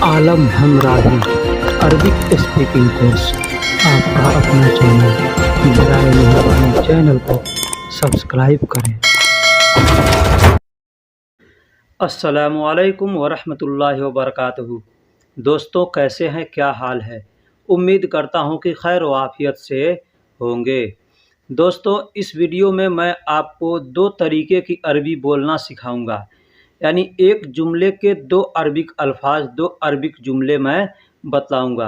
आलम हमराही Arabic speaking course आपका अपना channel. बराए मेहरबानी चैनल को सब्सक्राइब करें। अस्सलामुअलैकुम वरहमतुल्लाहि वबरकातुहू। दोस्तों, कैसे हैं, क्या हाल है? उम्मीद करता हूं कि खैर व आफियत से होंगे। दोस्तों, इस वीडियो में मैं आपको दो तरीके की अरबी बोलना सिखाऊंगा। यानी एक जुमले के दो अरबिक अल्फाज, दो अरबिक जुमले मैं बतलाऊंगा।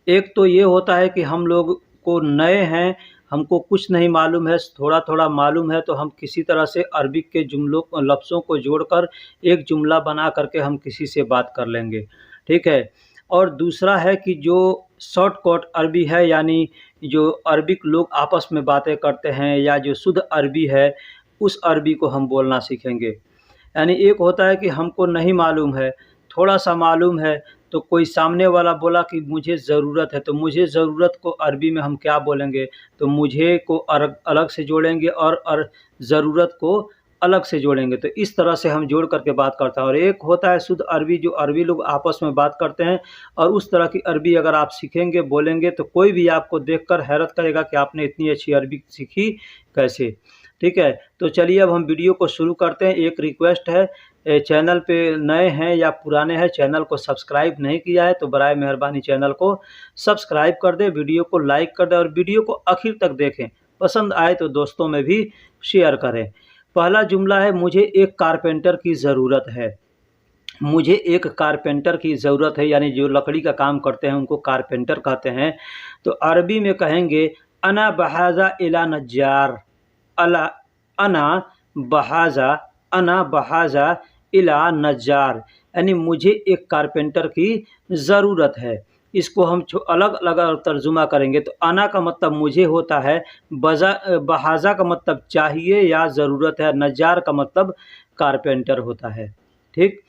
एक तो ये होता है कि हम लोग को नए हैं, हमको कुछ नहीं मालूम है, थोड़ा थोड़ा मालूम है, तो हम किसी तरह से अरबिक के जुमलों लफ्ज़ों को जोड़कर एक जुमला बना करके हम किसी से बात कर लेंगे, ठीक है। और दूसरा है कि जो शॉर्टकट अरबी है, यानी जो अरबिक लोग आपस में बातें करते हैं या जो शुद्ध अरबी है, उस अरबी को हम बोलना सीखेंगे। यानी एक होता है कि हमको नहीं मालूम है, थोड़ा-सा मालूम है, तो कोई सामने वाला बोला कि मुझे ज़रूरत है, तो मुझे ज़रूरत को अरबी में हम क्या बोलेंगे? तो मुझे को अलग से जोड़ेंगे और ज़रूरत को अलग से जोड़ेंगे। तो इस तरह से हम जोड़ करके बात करते हैं। और एक होता है शुद्ध अरबी, जो अरबी लोग आपस में बात करते हैं, और उस तरह की अरबी अगर आप सीखेंगे, बोलेंगे, तो कोई भी आपको देखकर हैरत करेगा कि आपने इतनी अच्छी अरबी सीखी कैसे? ठीक है, तो चलिए अब हम वीडियो को शुरू करते हैं। एक रिक्वेस्ट है, चैनल पे नए हैं या पुराने हैं, चैनल को सब्सक्राइब नहीं किया है तो बराए मेहरबानी चैनल को सब्सक्राइब कर दें, वीडियो को लाइक कर दें और वीडियो को आखिर तक देखें। पसंद आए तो दोस्तों में भी शेयर करें। पहला जुमला है, मुझे एक कारपेंटर की ज़रूरत है। मुझे एक कारपेंटर की ज़रूरत है, यानी जो लकड़ी का काम करते हैं उनको कारपेंटर कहते हैं। तो अरबी में कहेंगे अना बहाजा इला नज्जार। अला अना बहाजा अना बहाजा इला नज्जार, यानी मुझे एक कारपेंटर की ज़रूरत है। इसको हम अलग अलग तर्जुमा करेंगे तो अना का मतलब मुझे होता है, बहाजा का मतलब चाहिए या ज़रूरत है, नज्जार का मतलब कारपेंटर होता है। ठीक,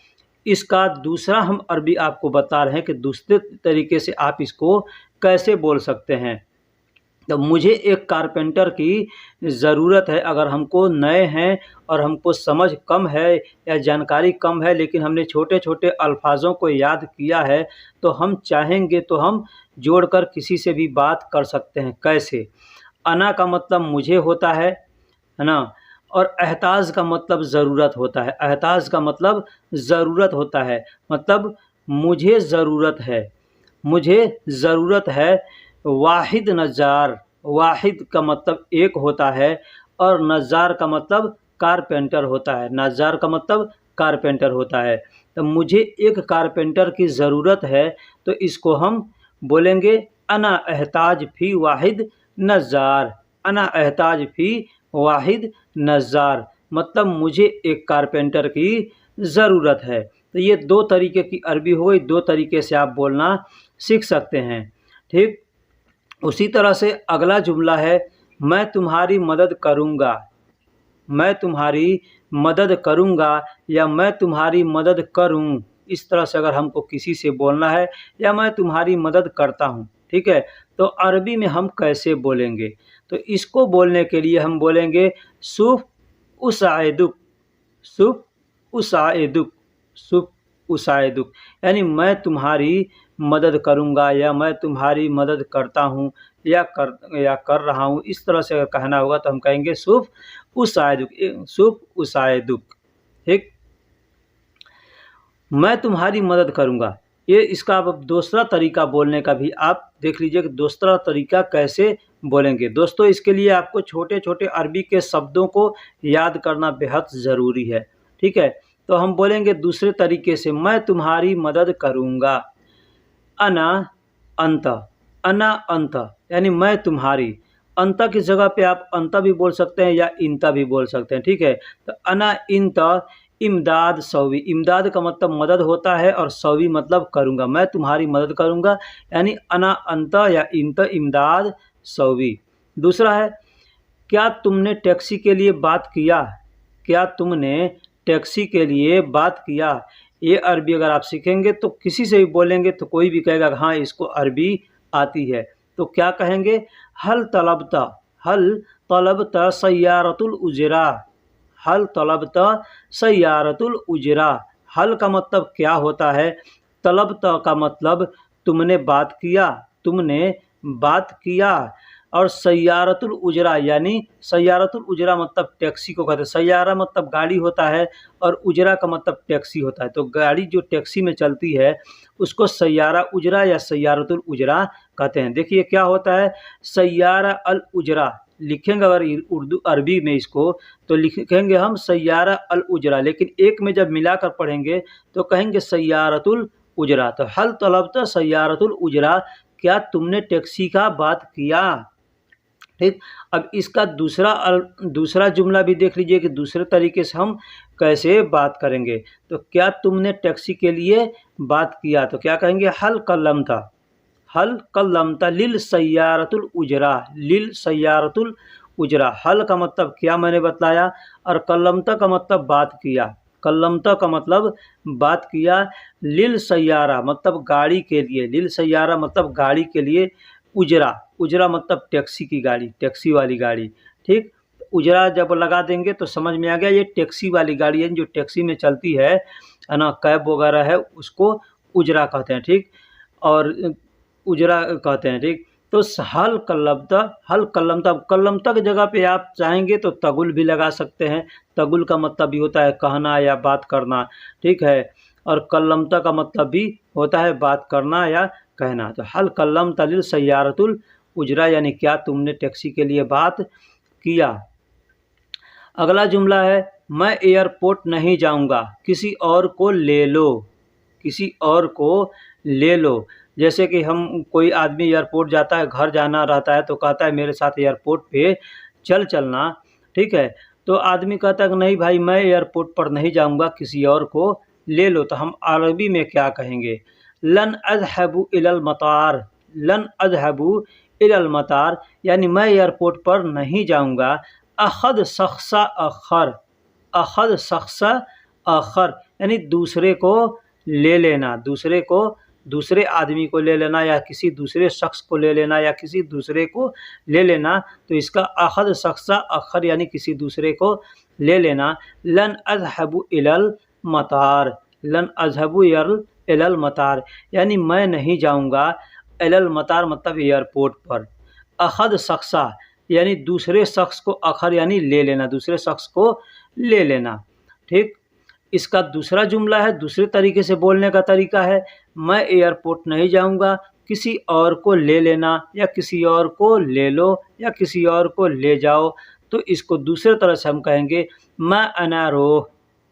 इसका दूसरा हम अरबी आपको बता रहे हैं कि दूसरे तरीके से आप इसको कैसे बोल सकते हैं। तो मुझे एक कारपेंटर की ज़रूरत है, अगर हमको नए हैं और हमको समझ कम है या जानकारी कम है, लेकिन हमने छोटे-छोटे अल्फाज़ों को याद किया है, तो हम चाहेंगे तो हम जोड़कर किसी से भी बात कर सकते हैं। कैसे? अना का मतलब मुझे होता है ना? और एहताज का मतलब ज़रूरत होता है। एहताज का मतलब ज़रूरत होता है, मतलब मुझे ज़रूरत है, मुझे ज़रूरत है। वाहिद नज़्ज़ार, वाहिद का मतलब एक होता है और नज़्ज़ार का मतलब कारपेंटर होता है। नज़्ज़ार का मतलब कारपेंटर होता है। तो मुझे एक कारपेंटर की ज़रूरत है, तो इसको हम बोलेंगे अना एहताज फ़ी वाहिद नज़्ज़ार। अना एहताज फ़ी वाहिद नज़्ज़ार, मतलब मुझे एक कारपेंटर की ज़रूरत है। तो ये दो तरीके की अरबी हो गई, दो तरीके से आप बोलना सीख सकते हैं। ठीक, उसी तरह से अगला जुमला है, मैं तुम्हारी मदद करूँगा। मैं तुम्हारी मदद करूँगा या मैं तुम्हारी मदद करूँ, इस तरह से अगर हमको किसी से बोलना है, या मैं तुम्हारी मदद करता हूँ, ठीक है। तो अरबी में हम कैसे बोलेंगे? तो इसको बोलने के लिए हम बोलेंगे सुफ़ उसाइदुक, सुफ़ उसाइदुक, सुफ़ उसाइदुक, यानी मैं तुम्हारी मदद करूँगा या मैं तुम्हारी मदद करता हूँ या कर रहा हूँ। इस तरह से अगर कहना होगा तो हम कहेंगे सुफ़ उसाइदुक, सुफ़ उसाइदुक। ठीक, मैं तुम्हारी मदद करूँगा। ये इसका अब दूसरा तरीका बोलने का भी आप देख लीजिए कि दूसरा तरीका कैसे बोलेंगे। दोस्तों, इसके लिए आपको छोटे-छोटे अरबी के शब्दों को याद करना बेहद ज़रूरी है, ठीक है। तो हम बोलेंगे दूसरे तरीके से, मैं तुम्हारी मदद करूँगा। अना अंत, अना अंत, यानी मैं तुम्हारी। अंत की जगह पे आप अंत भी बोल सकते हैं या इंत भी बोल सकते हैं, ठीक है। तो अना इंत इमदाद सौवी, इमदाद का मतलब मदद होता है और सौवी मतलब करूँगा। मैं तुम्हारी मदद करूँगा, यानी अना अंत या इंत इमदाद सौवी। दूसरा है, क्या तुमने टैक्सी के लिए बात किया? क्या तुमने टैक्सी के लिए बात किया? ये अरबी अगर आप सीखेंगे तो किसी से भी बोलेंगे तो कोई भी कहेगा हाँ, इसको अरबी आती है। तो क्या कहेंगे? हल तलबता, हल तलबता सय्यारतुल उजरा, हल तलबता सय्यारतुल उजरा। हल का मतलब क्या होता है? तलब त का मतलब तुमने बात किया, तुमने बात किया। और सय्यारतुल उजरा यानी सय्यारतुल उजरा मतलब टैक्सी को कहते हैं। सय्यारा मतलब गाड़ी होता है और उजरा का मतलब टैक्सी होता है। तो गाड़ी जो टैक्सी में चलती है उसको सय्यारा उजरा या सय्यारतुल उजरा कहते हैं। देखिए क्या होता है, सय्यारा अल उजरा लिखेंगे अगर उर्दू अरबी में इसको तो लिखेंगे हम सय्यारा अल उजरा, लेकिन एक में जब मिलाकर पढ़ेंगे तो कहेंगे सय्यारतुल उजरा। तो हल तलबत सय्यारतुल उजरा, क्या तुमने टैक्सी का बात किया। ठीक, अब इसका दूसरा जुमला भी देख लीजिए कि दूसरे तरीके से हम कैसे बात करेंगे। तो क्या तुमने टैक्सी के लिए बात किया, तो क्या कहेंगे हल कल्लमता, हल कल्लमता लिल सय्यारतुल उजरा, लिल सय्यारतुल उजरा। हल का मतलब क्या मैंने बताया, और कल्लमता का मतलब बात किया। कल्लमता का मतलब बात किया, लिल सय्यारा मतलब गाड़ी के लिए, लिल सय्यारा मतलब गाड़ी के लिए, उजरा, उजरा मतलब टैक्सी की गाड़ी, टैक्सी वाली गाड़ी। ठीक, उजरा जब लगा देंगे तो समझ में आ गया ये टैक्सी वाली गाड़ी है, जो टैक्सी में चलती है ना, कैब वगैरह है, उसको उजरा कहते हैं। ठीक, और उजरा कहते हैं। ठीक, तो हल कल्लमता, हल कल्लमता, कल्लमता की जगह पे आप चाहेंगे तो तगुल भी लगा सकते हैं। तगुल का मतलब भी होता है कहना या बात करना। ठीक है, और कल्लमता का मतलब भी होता है बात करना या कहना। तो हल कल्लमता लिल सय्यारतुल उजरा यानी क्या तुमने टैक्सी के लिए बात किया। अगला जुमला है, मैं एयरपोर्ट नहीं जाऊंगा, किसी और को ले लो, किसी और को ले लो। जैसे कि हम कोई आदमी एयरपोर्ट जाता है, घर जाना रहता है तो कहता है मेरे साथ एयरपोर्ट पे चलना। ठीक है, तो आदमी कहता है कि नहीं भाई मैं एयरपोर्ट पर नहीं जाऊंगा, किसी और को ले लो। तो हम अरबी में क्या कहेंगे, लन अज़हबु इलल मतार, लन अज़हबु इलल मतार यानी मैं एयरपोर्ट पर नहीं जाऊंगा। अखद शख्सा अखर, अखद शख्सा अखर यानी दूसरे को ले लेना, दूसरे को, दूसरे आदमी को ले लेना या किसी दूसरे शख्स को ले लेना या किसी दूसरे को ले लेना। तो इसका अखद शख्सा अखर यानी किसी दूसरे को ले लेना। लन अज़हबु इलल मतार, लन अज़हबु इलल मतार यानी मैं नहीं जाऊंगा, इलल मतार मतलब एयरपोर्ट पर। अखद शख्सा यानी दूसरे शख्स को, अखर यानी ले लेना, दूसरे शख्स को ले लेना। ठीक, इसका दूसरा जुमला है, दूसरे तरीके से बोलने का तरीका है, मैं एयरपोर्ट नहीं जाऊंगा, किसी और को ले लेना या किसी और को ले लो या किसी और को ले जाओ। तो इसको दूसरे तरह से हम कहेंगे मैं अनारोह,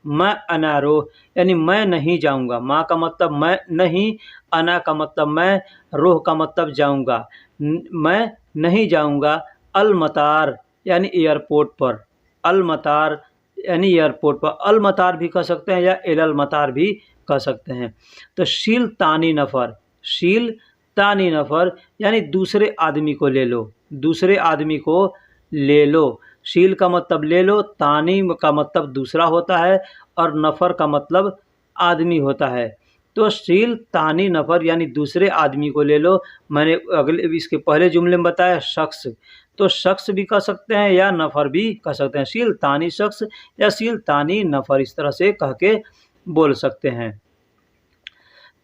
मैं अनारोह यानी मैं नहीं जाऊंगा। माँ का मतलब मैं नहीं, अना का मतलब मैं, रोह का मतलब जाऊंगा, मैं नहीं जाऊंगा। अल मतार यानी एयरपोर्ट पर, अल मतार यानी एयरपोर्ट पर, अल मतार भी कह सकते हैं या इलल मतार भी कह सकते हैं। तो शील तानी नफ़र, शील तानी नफ़र यानी दूसरे आदमी को ले लो, दूसरे आदमी को ले लो। शील का मतलब ले लो, तानी का मतलब दूसरा होता है और नफ़र का मतलब आदमी होता है। तो शील तानी नफ़र यानी दूसरे आदमी को ले लो। मैंने अगले इसके पहले जुमले में बताया शख्स, तो शख्स भी कह सकते हैं या नफ़र भी कह सकते हैं। शील तानी शख्स या शील तानी नफ़र इस तरह से कह के बोल सकते हैं।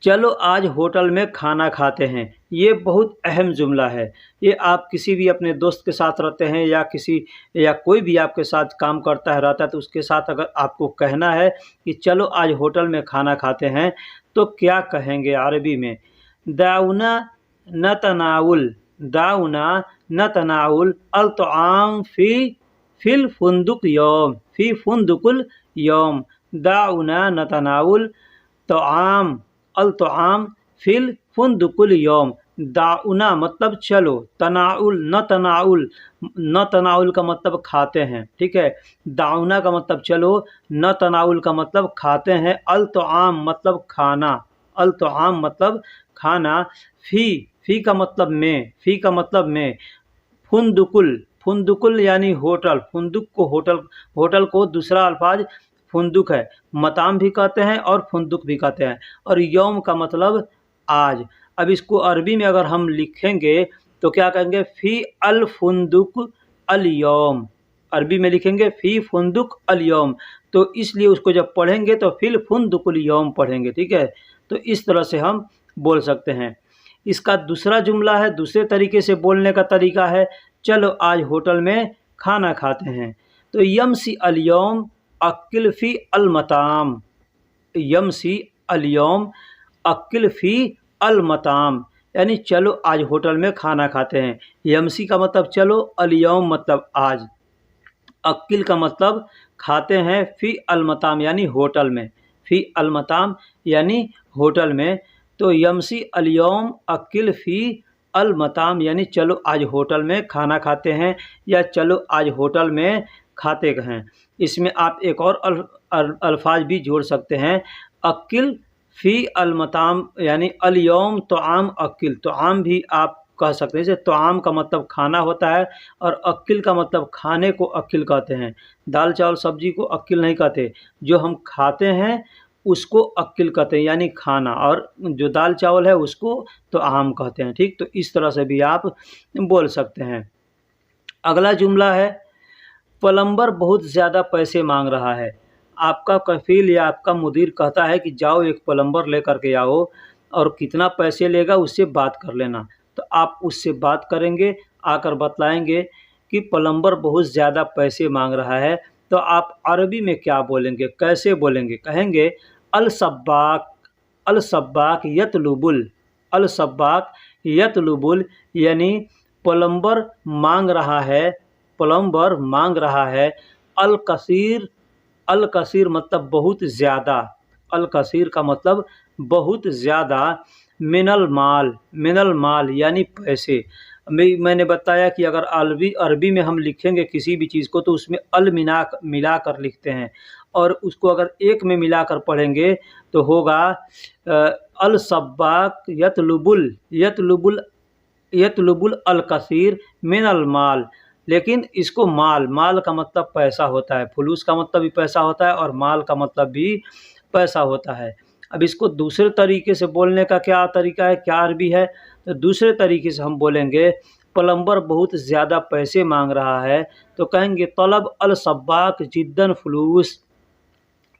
चलो आज होटल में खाना खाते हैं, ये बहुत अहम जुमला है। ये आप किसी भी अपने दोस्त के साथ रहते हैं या किसी या कोई भी आपके साथ काम करता है रहता है तो उसके साथ अगर आपको कहना है कि चलो आज होटल में खाना खाते हैं तो क्या कहेंगे अरबी में, दाउना न तनाउल, दाउना न तनाउल अल तआम फिल फुंदुक यौम, फी फुंदुकुल यौम, दाउना न तनाउल तआम अल तआम फिल फुंदुकुल यौम। दाउना मतलब चलो, तनाउल न तनाउल, न तनाउल का मतलब खाते हैं। ठीक है, दाउना का मतलब चलो, न तनाउल का मतलब खाते हैं, अल तआम मतलब खाना, अल तआम मतलब खाना, फी का मतलब में, फी का मतलब में, फुंदुकुल, फुंदुकुल यानी होटल, फुंदुक को होटल, होटल को दूसरा अल्फाज फुंदुक है, मताम भी कहते हैं और फुंदुक भी कहते हैं, और यौम का मतलब आज। अब इसको अरबी में अगर हम लिखेंगे तो क्या कहेंगे, फ़ी अल फुंदुक अल यौम, अरबी में लिखेंगे फ़ी फुंदुक अल यौम। तो इसलिए उसको जब पढ़ेंगे तो फिल फुंदुकुल यौम पढ़ेंगे। ठीक है, तो इस तरह से हम बोल सकते हैं। इसका दूसरा जुमला है, दूसरे तरीके से बोलने का तरीका है, चलो आज होटल में खाना खाते हैं। तो यमसी अल-यौम अक्किल फ़ी अल-मताम, यमसी अल-यौम अक्किल फ़ी अल-मताम, यानी चलो आज होटल में खाना खाते हैं। यमसी का मतलब चलो, अल-यौम मतलब आज, अक्किल का मतलब खाते हैं, फ़ी अल-मताम यानी होटल में, फ़ी अल-मताम यानी होटल में। तो यमसी अल-यौम अक्किल फ़ी अल-मताम यानी चलो आज होटल में खाना खाते हैं, या चलो आज होटल में खाते हैं। इसमें आप एक और अल्फाज भी जोड़ सकते हैं, अक्किल फ़ी अल-मताम यानी अल-यौम तोआम अक्किल, तोआम भी आप कह सकते हैं। जैसे तोआम का मतलब खाना होता है और अक्किल का मतलब खाने को अक्किल कहते हैं। दाल चावल सब्जी को अक्किल नहीं कहते, जो हम खाते हैं उसको अक्किल कहते हैं यानी खाना, और जो दाल चावल है उसको तोआम कहते हैं। ठीक, तो इस तरह से भी आप बोल सकते हैं। अगला जुमला है, प्लम्बर बहुत ज़्यादा पैसे मांग रहा है। आपका कफ़ील या आपका मुदीर कहता है कि जाओ एक प्लम्बर लेकर के आओ, और कितना पैसे लेगा उससे बात कर लेना। तो आप उससे बात करेंगे, आकर बतलाएंगे कि प्लम्बर बहुत ज़्यादा पैसे मांग रहा है। तो आप अरबी में क्या बोलेंगे, कैसे बोलेंगे? कहेंगे अल-सब्बाक, अल-सब्बाक यतलुबुल, अल-सब्बाक यतलुबुल यानी प्लम्बर मांग रहा है, प्लम्बर मांग रहा है। अल-कसीर, अल-कसीर मतलब बहुत ज़्यादा, अल-कसीर का मतलब बहुत ज़्यादा। मिनल माल, मिनल माल यानी पैसे। मैंने बताया कि अगर अरबी में हम लिखेंगे किसी भी चीज़ को तो उसमें अल मिलाकर लिखते हैं, और उसको अगर एक में मिलाकर पढ़ेंगे तो होगा अल-सब्बाक यतलुबुल, यतलुबुल, यतलुबुल अल-कसीर मिनल माल। लेकिन इसको माल, माल का मतलब पैसा होता है, फुलूस का मतलब भी पैसा होता है और माल का मतलब भी पैसा होता है। अब इसको दूसरे तरीके से बोलने का क्या तरीका है, क्या अरबी है? तो दूसरे तरीके से हम बोलेंगे, प्लम्बर बहुत ज़्यादा पैसे मांग रहा है, तो कहेंगे तलब अल-सब्बाक जिद्दन फुलूस।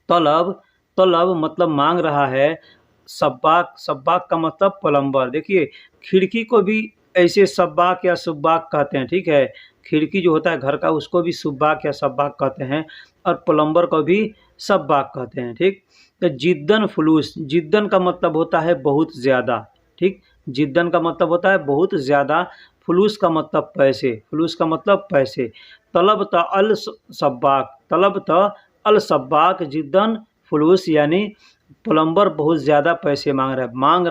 तलब, तलब मतलब मांग रहा है, सब्बाक, सब्बाक का मतलब प्लम्बर। देखिए, खिड़की को भी ऐसे सब्बाक या सुब्बाक कहते हैं, ठीक है? खिड़की जो होता है घर का उसको भी सुब्बाक या सब्बाक कहते हैं, और प्लम्बर को भी सब्बाक कहते हैं। ठीक, तो जिद्दन फुलूस, जिद्दन का मतलब होता है बहुत ज़्यादा। ठीक, जिद्दन का मतलब होता है बहुत ज़्यादा, फुलूस का मतलब पैसे, फुलूस का मतलब पैसे। तलब त अल सब्बाक, तलब त अल सब्बाक जिद्दन फुलूस यानी प्लम्बर बहुत ज़्यादा पैसे मांग रहा है, मांग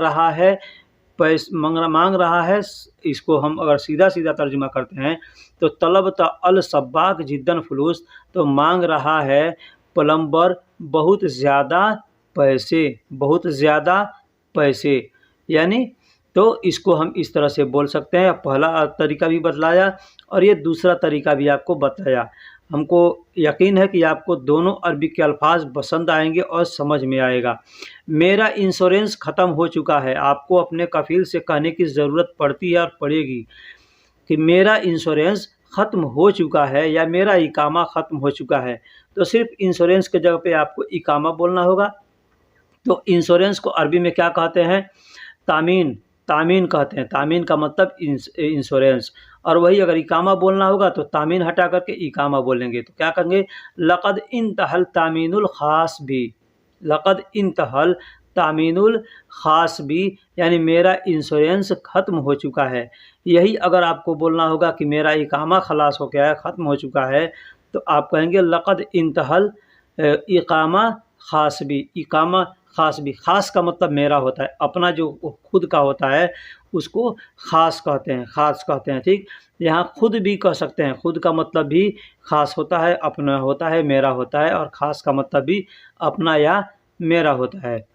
रहा है। इसको हम अगर सीधा सीधा तर्जुमा करते हैं तो तलब त अल सब्बाक जिद्दन फुलूस, तो मांग रहा है प्लम्बर बहुत ज़्यादा पैसे, बहुत ज़्यादा पैसे यानी। तो इसको हम इस तरह से बोल सकते हैं। पहला तरीका भी बतलाया और ये दूसरा तरीका भी आपको बताया। हमको यकीन है कि आपको दोनों अरबी के अल्फाज पसंद आएंगे और समझ में आएगा। मेरा इंश्योरेंस ख़त्म हो चुका है, आपको अपने कफ़ील से कहने की ज़रूरत पड़ती है और पड़ेगी कि मेरा इंश्योरेंस ख़त्म हो चुका है या मेरा इकामा ख़त्म हो चुका है। तो सिर्फ इंश्योरेंस के जगह पे आपको इकामा बोलना होगा। तो इंश्योरेंस को अरबी में क्या कहते हैं? तामीन, तामीन कहते हैं। तामीन का मतलब इंश्योरेंस। और वही अगर इकामा बोलना होगा तो तामीन हटा करके इकामा बोलेंगे। तो क्या कहेंगे? लक़द इंतहल तामीनुल ख़ास भी, लक़द इंतहल तामीनुल ख़ास भी यानी मेरा इंश्योरेंस ख़त्म हो चुका है। यही अगर आपको बोलना होगा कि मेरा इकामा खलास हो गया है, ख़त्म हो चुका है, तो आप कहेंगे लक़द इंतहल इकामा ख़ास भी, इकामा ख़ास भी। ख़ास का मतलब मेरा होता है, अपना जो खुद का होता है उसको ख़ास कहते हैं, ख़ास कहते हैं। ठीक, यहाँ खुद भी कह सकते हैं, खुद का मतलब भी ख़ास होता है, अपना होता है, मेरा होता है, और ख़ास का मतलब भी अपना या मेरा होता है।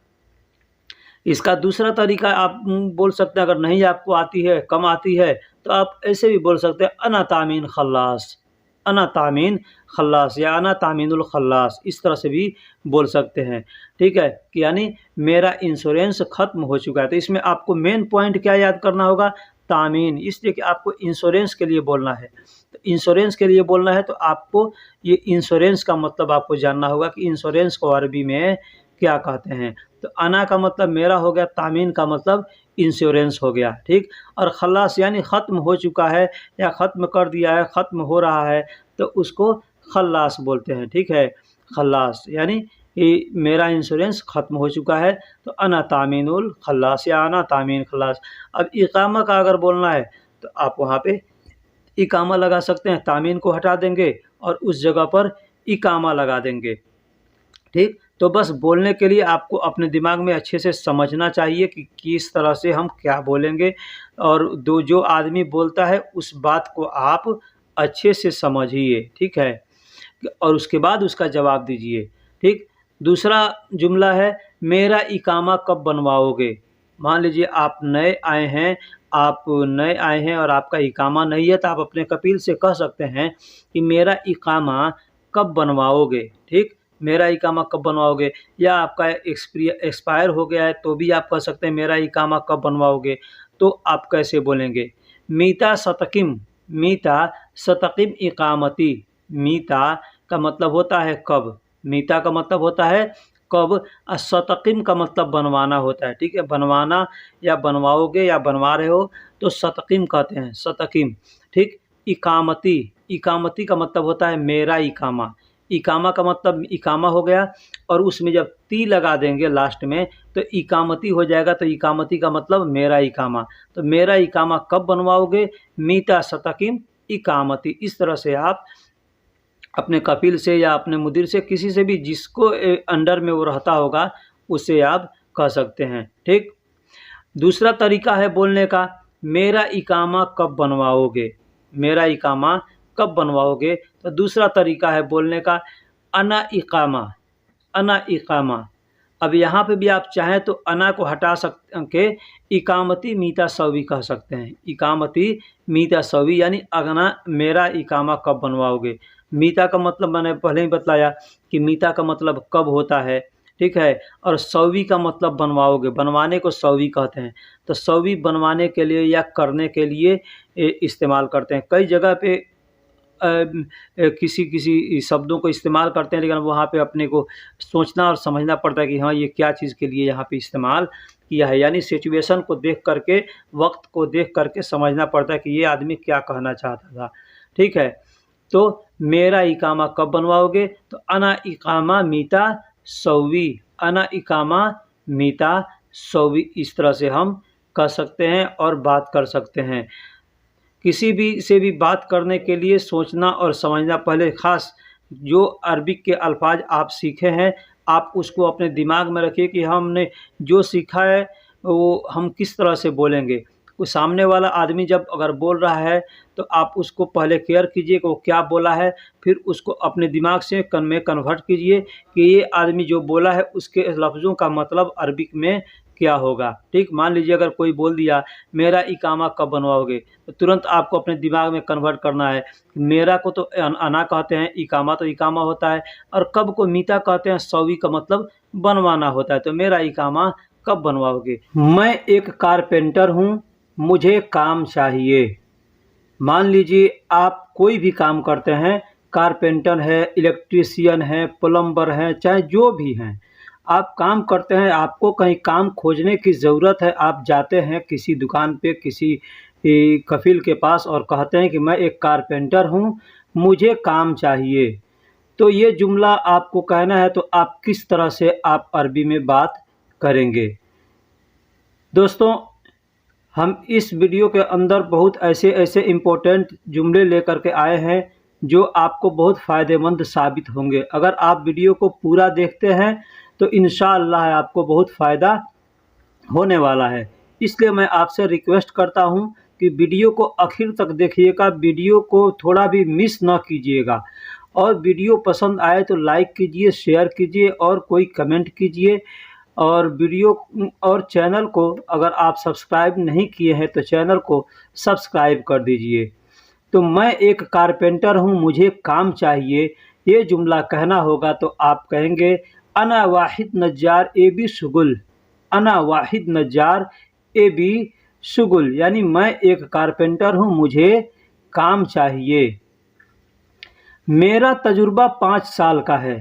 इसका दूसरा तरीका आप बोल सकते हैं, अगर नहीं आपको आती है, कम आती है, तो आप ऐसे भी बोल सकते हैं अना तामीन खल्लास, अना तामीन खल्लास या अना तामीनुल खल्लास, इस तरह से भी बोल सकते हैं। ठीक है, कि यानी मेरा इंश्योरेंस ख़त्म हो चुका है। तो इसमें आपको मेन पॉइंट क्या याद करना होगा? तामीन, इसलिए कि आपको इंश्योरेंस के लिए बोलना है। तो इंश्योरेंस के लिए बोलना है तो आपको ये इंश्योरेंस का मतलब आपको जानना होगा कि इंश्योरेंस को अरबी में क्या कहते हैं। तो तो अना का मतलब मेरा हो गया, तामीन का मतलब इंश्योरेंस हो गया, ठीक। और खल्लास यानी ख़त्म हो चुका है या ख़त्म कर दिया है, ख़त्म हो रहा है, तो उसको खल्लास बोलते हैं, ठीक है। खल्लास यानी कि मेरा इंश्योरेंस ख़त्म हो चुका है, तो अना तामीनुल खल्लास या अना तामीन खल्लास। अब इकामा का अगर बोलना है तो आप वहाँ पे इकामा लगा सकते हैं, तामीन को हटा देंगे और उस जगह पर इकामा लगा देंगे, ठीक। तो बस बोलने के लिए आपको अपने दिमाग में अच्छे से समझना चाहिए कि किस तरह से हम क्या बोलेंगे, और जो आदमी बोलता है उस बात को आप अच्छे से समझिए, ठीक है, और उसके बाद उसका जवाब दीजिए, ठीक। दूसरा जुमला है, मेरा इकामा कब बनवाओगे। मान लीजिए आप नए आए हैं और आपका इकामा नहीं है, तो आप अपने कफील से कह सकते हैं कि मेरा इकामा कब बनवाओगे, ठीक। मेरा इकामा कब बनवाओगे, या आपका एक्सपायर हो गया है तो भी आप कह सकते हैं मेरा इकामा कब बनवाओगे। तो आप कैसे बोलेंगे, मीता सतकिम इकामती। मीता का मतलब होता है कब, मीता का मतलब होता है कब, और सतकिम का मतलब बनवाना होता है, ठीक है। बनवाना या बनवाओगे या बनवा रहे हो तो सतकिम कहते हैं, सतकिम, ठीक। इकामती, इकामती का मतलब होता है मेरा इकामा। इकामा का मतलब इकामा हो गया, और उसमें जब ती लगा देंगे लास्ट में तो इकामती हो जाएगा, तो इकामती का मतलब मेरा इकामा। तो मेरा इकामा कब बनवाओगे, मीता सतकिम इकामती। इस तरह से आप अपने कफील से या अपने मुदीर से, किसी से भी जिसको अंडर में वो रहता होगा, उससे आप कह सकते हैं, ठीक। दूसरा तरीका है बोलने का, मेरा इकामा कब बनवाओगे। मेरा इकामा कब बनवाओगे, तो दूसरा तरीका है बोलने का, अना इकामा। अना इकामा। अब यहाँ पे भी आप चाहें तो अना को हटा के इकामती मीता सवी कह सकते हैं। इकामती मीता सवी यानी अगना, मेरा इकामा कब बनवाओगे। मीता का मतलब मैंने पहले ही बतलाया कि मीता का मतलब कब होता है, ठीक है। और सवी का मतलब बनवाओगे, बनवाने को सवी कहते हैं। तो सवी बनवाने के लिए या करने के लिए इस्तेमाल करते हैं। कई जगह पे किसी किसी शब्दों को इस्तेमाल करते हैं, लेकिन वहाँ पे अपने को सोचना और समझना पड़ता है कि हाँ, ये क्या चीज़ के लिए यहाँ पे इस्तेमाल किया है। यानी सिचुएशन को देख करके, वक्त को देख करके समझना पड़ता है कि ये आदमी क्या कहना चाहता था, ठीक है। तो मेरा इकामा कब बनवाओगे, तो अना इकामा मीता सौवी, अना इकामा मीता सौवी। इस तरह से हम कह सकते हैं और बात कर सकते हैं। किसी भी से भी बात करने के लिए सोचना और समझना पहले, ख़ास जो अरबिक के अल्फाज आप सीखे हैं, आप उसको अपने दिमाग में रखिए कि हमने जो सीखा है वो हम किस तरह से बोलेंगे। कोई सामने वाला आदमी जब अगर बोल रहा है तो आप उसको पहले केयर कीजिए कि वो क्या बोला है, फिर उसको अपने दिमाग से में कन्वर्ट कीजिए कि ये आदमी जो बोला है उसके लफ्ज़ों का मतलब अरबिक में क्या होगा, ठीक। मान लीजिए अगर कोई बोल दिया मेरा इकामा कब बनवाओगे, तो तुरंत आपको अपने दिमाग में कन्वर्ट करना है। मेरा को तो अना कहते हैं, इकामा तो इकामा होता है, और कब को मीता कहते हैं, सौवी का मतलब बनवाना होता है। तो मेरा इकामा कब बनवाओगे। मैं एक कारपेंटर हूँ, मुझे काम चाहिए। मान लीजिए आप कोई भी काम करते हैं, कारपेंटर है, इलेक्ट्रीशियन है, प्लम्बर है, चाहे जो भी हैं, आप काम करते हैं, आपको कहीं काम खोजने की ज़रूरत है, आप जाते हैं किसी दुकान पे, किसी कफील के पास और कहते हैं कि मैं एक कारपेंटर हूँ, मुझे काम चाहिए। तो ये जुमला आपको कहना है, तो आप किस तरह से आप अरबी में बात करेंगे। दोस्तों, हम इस वीडियो के अंदर बहुत ऐसे इम्पोर्टेंट जुमले लेकर के आए हैं जो आपको बहुत फ़ायदेमंद साबित होंगे। अगर आप वीडियो को पूरा देखते हैं तो इंशाअल्लाह आपको बहुत फ़ायदा होने वाला है। इसलिए मैं आपसे रिक्वेस्ट करता हूं कि वीडियो को आखिर तक देखिएगा, वीडियो को थोड़ा भी मिस ना कीजिएगा, और वीडियो पसंद आए तो लाइक कीजिए, शेयर कीजिए और कोई कमेंट कीजिए। और वीडियो और चैनल को अगर आप सब्सक्राइब नहीं किए हैं तो चैनल को सब्सक्राइब कर दीजिए। तो मैं एक कारपेंटर हूं, मुझे काम चाहिए, ये जुमला कहना होगा तो आप कहेंगे अना वाहिद नज्जार ए बी शुगुल। अना वाहिद नज्जार ए बी शुगुल यानी मैं एक कारपेंटर हूं, मुझे काम चाहिए। मेरा तजुर्बा 5 साल का है।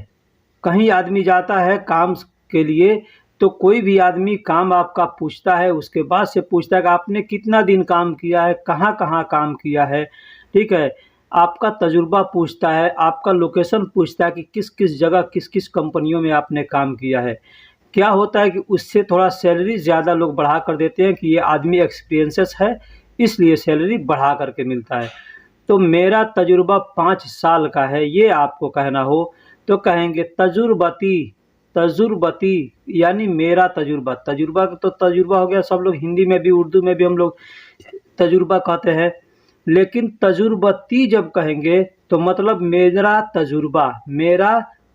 कहीं आदमी जाता है काम के लिए तो कोई भी आदमी काम आपका पूछता है, उसके बाद से पूछता है कि आपने कितना दिन काम किया है, कहाँ-कहाँ काम किया है, ठीक है? आपका तजुर्बा पूछता है, आपका लोकेशन पूछता है कि किस-किस जगह, किस-किस कंपनियों में आपने काम किया है। क्या होता है कि उससे थोड़ा सैलरी ज़्यादा लोग बढ़ा कर देते हैं कि ये आदमी एक्सपीरियंसेस है, इसलिए सैलरी बढ़ा कर के मिलता है। तो मेरा तजुर्बा 5 साल का है, ये आपको कहना हो तो कहेंगे तजुर्बती। तजुर्बती यानी मेरा तजुर्बा। तजुर्बा तो तजुर्बा हो गया, सब लोग हिंदी में भी, उर्दू में भी हम लोग तजुर्बा कहते हैं। लेकिन तजुर्बती जब कहेंगे तो मतलब मेरा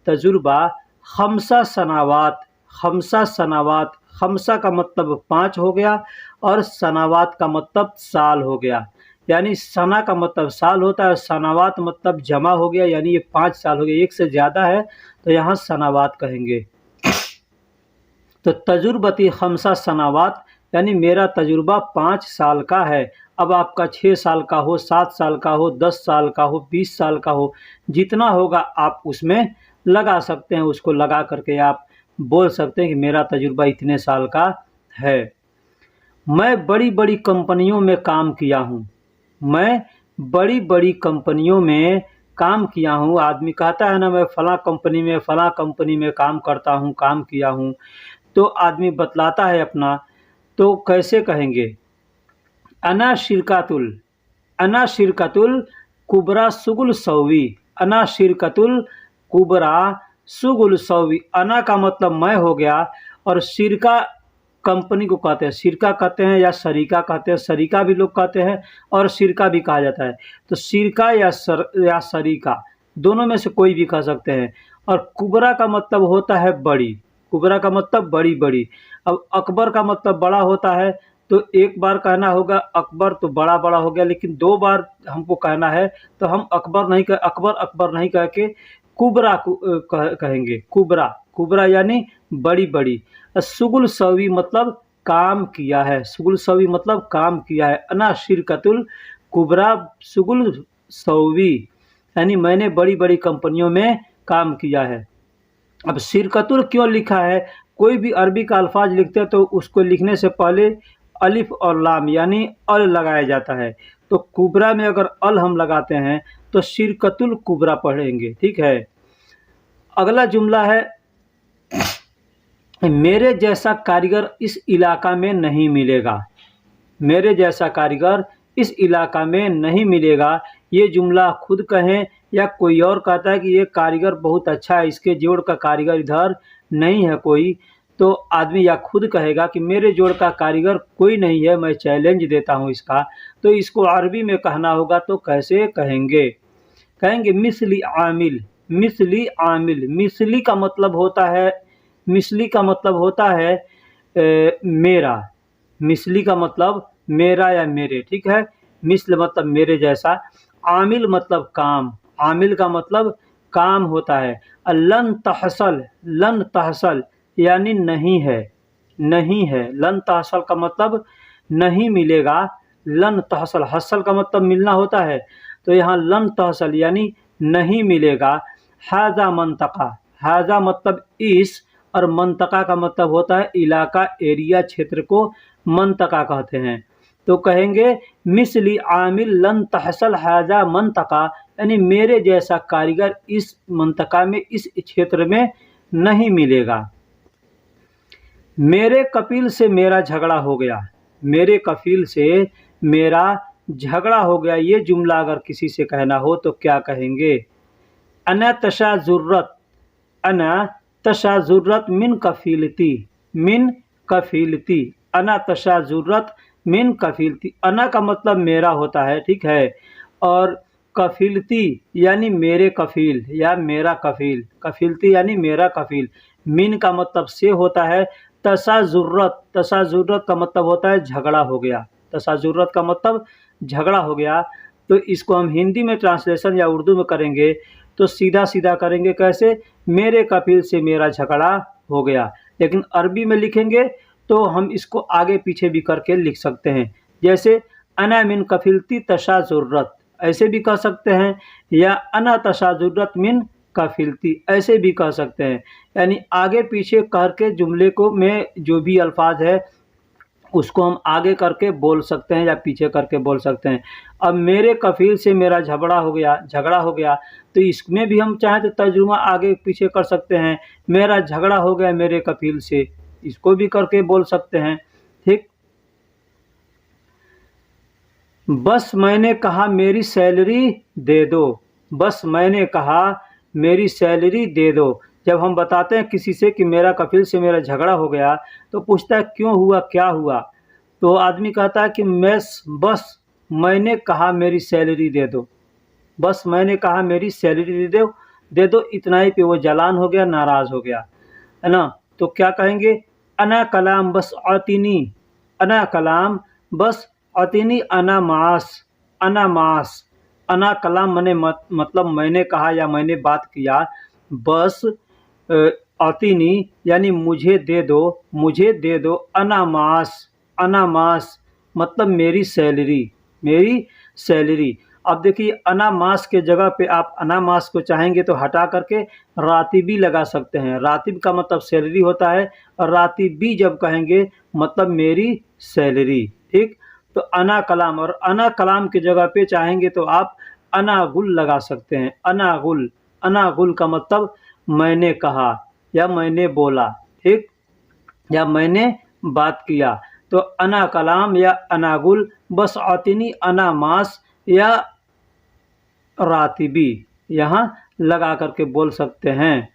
तजुर्बा खमसा सनावात। खमसा सनावात, खमसा का मतलब 5 हो गया और सनावात का मतलब साल हो गया। यानी सना का मतलब साल होता है और सनावात मतलब जमा हो गया, यानी ये 5 साल हो गए, एक से ज़्यादा है तो यहाँ सनावात कहेंगे। तो तजुर्बती खमसा सनावात यानी मेरा तजुर्बा 5 साल का है। अब आपका 6 साल का हो, 7 साल का हो, 10 साल का हो, 20 साल का हो, जितना होगा आप उसमें लगा सकते हैं। उसको लगा करके आप बोल सकते हैं कि मेरा तजुर्बा इतने साल का है। मैं बड़ी-बड़ी कंपनियों में काम किया हूँ। मैं बड़ी-बड़ी कंपनियों में काम किया हूँ। आदमी कहता है ना, मैं फलाँ कंपनी में काम करता हूँ, काम किया हूँ। तो आदमी बतलाता है अपना, तो कैसे कहेंगे? अना शिरकतुल कुबरा सुगुल सौवी। अना शिरकतुल कुबरा सुगुल सौवी। अना का मतलब मैं हो गया और शिरका कंपनी को कहते हैं। शिरका कहते हैं या शरीका कहते हैं, शरीका भी लोग कहते हैं और शिरका भी कहा जाता है। तो शिरका या शरीका दोनों में से कोई भी कह सकते हैं। और कुबरा का मतलब होता है बड़ी। कुबरा का मतलब बड़ी-बड़ी। अब अकबर का मतलब बड़ा होता है, तो एक बार कहना होगा अकबर तो बड़ा-बड़ा हो गया, लेकिन 2 बार हमको कहना है तो हम अकबर नहीं कह के कुबरा कहेंगे। कुबरा, कुबरा यानी बड़ी-बड़ी। सुगुल सवी मतलब काम किया है। सुगुल सवी मतलब काम किया है। अना शिरकतुल कुबरा सुगुल सवी यानी मैंने बड़ी-बड़ी कंपनियों में काम किया है। अब शिरकतुल क्यों लिखा है? कोई भी अरबी का अल्फाज लिखते हैं तो उसको लिखने से पहले अलिफ और लाम यानी अल लगाया जाता है। तो कुबरा में अगर अल हम लगाते हैं तो शिरकतुल कुबरा पढ़ेंगे, ठीक है। अगला जुमला है, मेरे जैसा कारीगर इस इलाका में नहीं मिलेगा। मेरे जैसा कारीगर इस इलाका में नहीं मिलेगा। ये जुमला खुद कहें या कोई और कहता है कि ये कारीगर बहुत अच्छा है, इसके जोड़ का कारीगर इधर नहीं है कोई, तो आदमी या खुद कहेगा कि मेरे जोड़ का कारीगर कोई नहीं है, मैं चैलेंज देता हूँ इसका। तो इसको अरबी में कहना होगा तो कैसे कहेंगे? कहेंगे मिस्ली आमिल। मिस्ली आमिल। मिस्ली का मतलब होता है मेरा। मिस्ली का मतलब मेरा या मेरे, ठीक है। मिस्ल मतलब मेरे जैसा, आमिल मतलब काम। आमिल का मतलब काम होता है। लन तहसल यानी नहीं है, नहीं है। लन तहसल का मतलब नहीं मिलेगा। लन तहसल, हसल का मतलब मिलना होता है, तो यहाँ लन तहसल यानी नहीं मिलेगा। हाजा मंतका, हाजा मतलब इस, और मंतका का मतलब होता है इलाका, एरिया, क्षेत्र को मंतका कहते हैं। तो कहेंगे मिस्ली आमिल लन तहसल हाजा मंतका यानी मेरे जैसा कारीगर इस मंतका में, इस क्षेत्र में नहीं मिलेगा। मेरे कफील से मेरा झगड़ा हो गया। मेरे कफील से मेरा झगड़ा हो गया। ये जुमला अगर किसी से कहना हो तो क्या कहेंगे? अना तशाजुर्रत, अना तशाजुर्रत मिन कफीलती। मिन कफीलती, अना तशाजुर्रत मिन कफीलती। अना का मतलब मेरा होता है, ठीक है। और कफीलती यानी मेरे कफील या मेरा कफील। कफीलती यानी मेरा कफील। मिन का मतलब से होता है। तशाजुर्रत, तशाजुर्रत का मतलब होता है झगड़ा हो गया। तशाजुर्रत का मतलब झगड़ा हो गया। तो इसको हम हिंदी में ट्रांसलेशन या उर्दू में करेंगे तो सीधा-सीधा करेंगे कैसे? मेरे कफील से मेरा झगड़ा हो गया। लेकिन अरबी में लिखेंगे तो हम इसको आगे पीछे भी करके लिख सकते हैं। जैसे अना मिन कफीलती तशाजुर्रत, ऐसे भी कह सकते हैं, या अना तशाजुर्रत मिन कफिल थी, ऐसे भी कह सकते हैं। यानी आगे पीछे करके जुमले को में जो भी अल्फाज है उसको हम आगे करके बोल सकते हैं या पीछे करके बोल सकते हैं। अब मेरे कफ़ील से मेरा झगड़ा हो गया, तो इसमें भी हम चाहें तो तर्जुमा आगे पीछे कर सकते हैं। मेरा झगड़ा हो गया मेरे कफ़ील से, इसको भी करके बोल सकते हैं। ठीक। बस मैंने कहा मेरी सैलरी दे दो, बस मैंने कहा मेरी सैलरी दे दो। जब हम बताते हैं किसी से कि मेरा कफ़ील से मेरा झगड़ा हो गया, तो पूछता है क्यों हुआ, क्या हुआ? तो आदमी कहता है कि बस मैंने कहा मेरी सैलरी दे दो, बस मैंने कहा मेरी सैलरी दे दो, इतना ही पे वो जलान हो गया, नाराज़ हो गया, है ना? तो क्या कहेंगे? अना कलाम बस आतिनी, अना कलाम बस आतिनी अना मास, अना मास। अना कलाम मने मतलब मैंने कहा या मैंने बात किया, बस आतिनी यानी मुझे दे दो, अना मास, अना मास मतलब मेरी सैलरी। अब देखिए अना मास के जगह पे आप अना मास को चाहेंगे तो हटा करके रातिबी लगा सकते हैं। रातिब का मतलब सैलरी होता है, और रातिबी जब कहेंगे मतलब मेरी सैलरी। ठीक। तो अना कलाम, और अना कलाम की जगह पे चाहेंगे तो आप अना गुल लगा सकते हैं। अना गुल का मतलब मैंने कहा या मैंने बोला। ठीक। या मैंने बात किया। तो अना कलाम या अना गुल बस आतिनी अना मास या रातिबी यहाँ लगा करके बोल सकते हैं।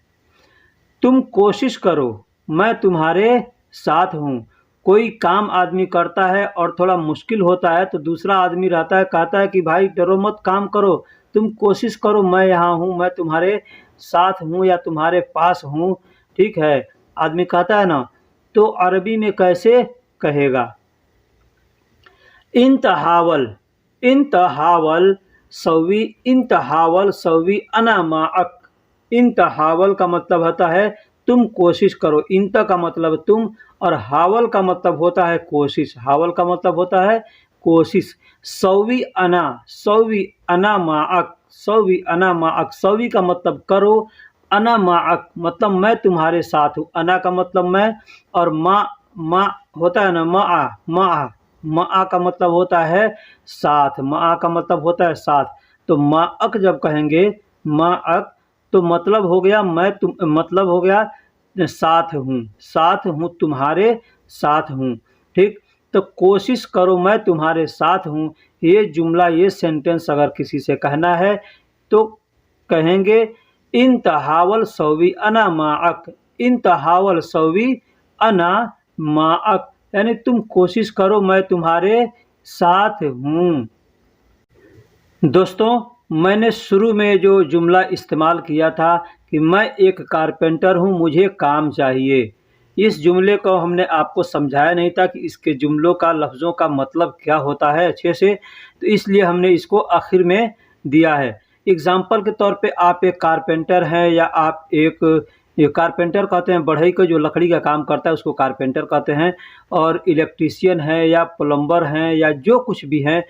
तुम कोशिश करो, मैं तुम्हारे साथ हूँ। कोई काम आदमी करता है और थोड़ा मुश्किल होता है तो दूसरा आदमी रहता है, कहता है कि भाई डरो मत, काम करो, तुम कोशिश करो, मैं यहाँ हूँ, मैं तुम्हारे साथ हूँ या तुम्हारे पास हूँ। ठीक है, आदमी कहता है ना। तो अरबी में कैसे कहेगा? इंतहावल, इंतहावल सवी, इंतहावल सवी अना माअक। इंतहावल का मतलब होता है तुम कोशिश करो। इंत का मतलब तुम, और हावल का मतलब होता है कोशिश। हावल का मतलब होता है कोशिश। सवी अना माअक, सवी अना माअक। सवी का मतलब करो, अना माअक मतलब मैं तुम्हारे साथ हूँ। अना का मतलब मैं, और मा होता है ना, मा का मतलब होता है साथ। मा का मतलब होता है साथ। तो माअक जब कहेंगे, माअक तो मतलब हो गया मतलब हो गया साथ हूँ, तुम्हारे साथ हूँ। ठीक। तो कोशिश करो, मैं तुम्हारे साथ हूँ। ये जुमला, ये सेंटेंस अगर किसी से कहना है तो कहेंगे इन तहावल सवी अना माअक, इन तहावल सवी अना माअक, यानी तुम कोशिश करो, मैं तुम्हारे साथ हूँ। दोस्तों, मैंने शुरू में जो जुमला इस्तेमाल किया था कि मैं एक कारपेंटर हूँ, मुझे काम चाहिए, इस जुमले को हमने आपको समझाया नहीं था कि इसके जुमलों का, लफ्ज़ों का मतलब क्या होता है अच्छे से, तो इसलिए हमने इसको आखिर में दिया है। एग्ज़ाम्पल के तौर पे आप एक कारपेंटर हैं, या आप ये कारपेंटर कहते हैं बढ़ई को, जो लकड़ी का काम करता है उसको कारपेंटर कहते हैं। और इलेक्ट्रीशियन है या प्लम्बर हैं या जो कुछ भी हैं,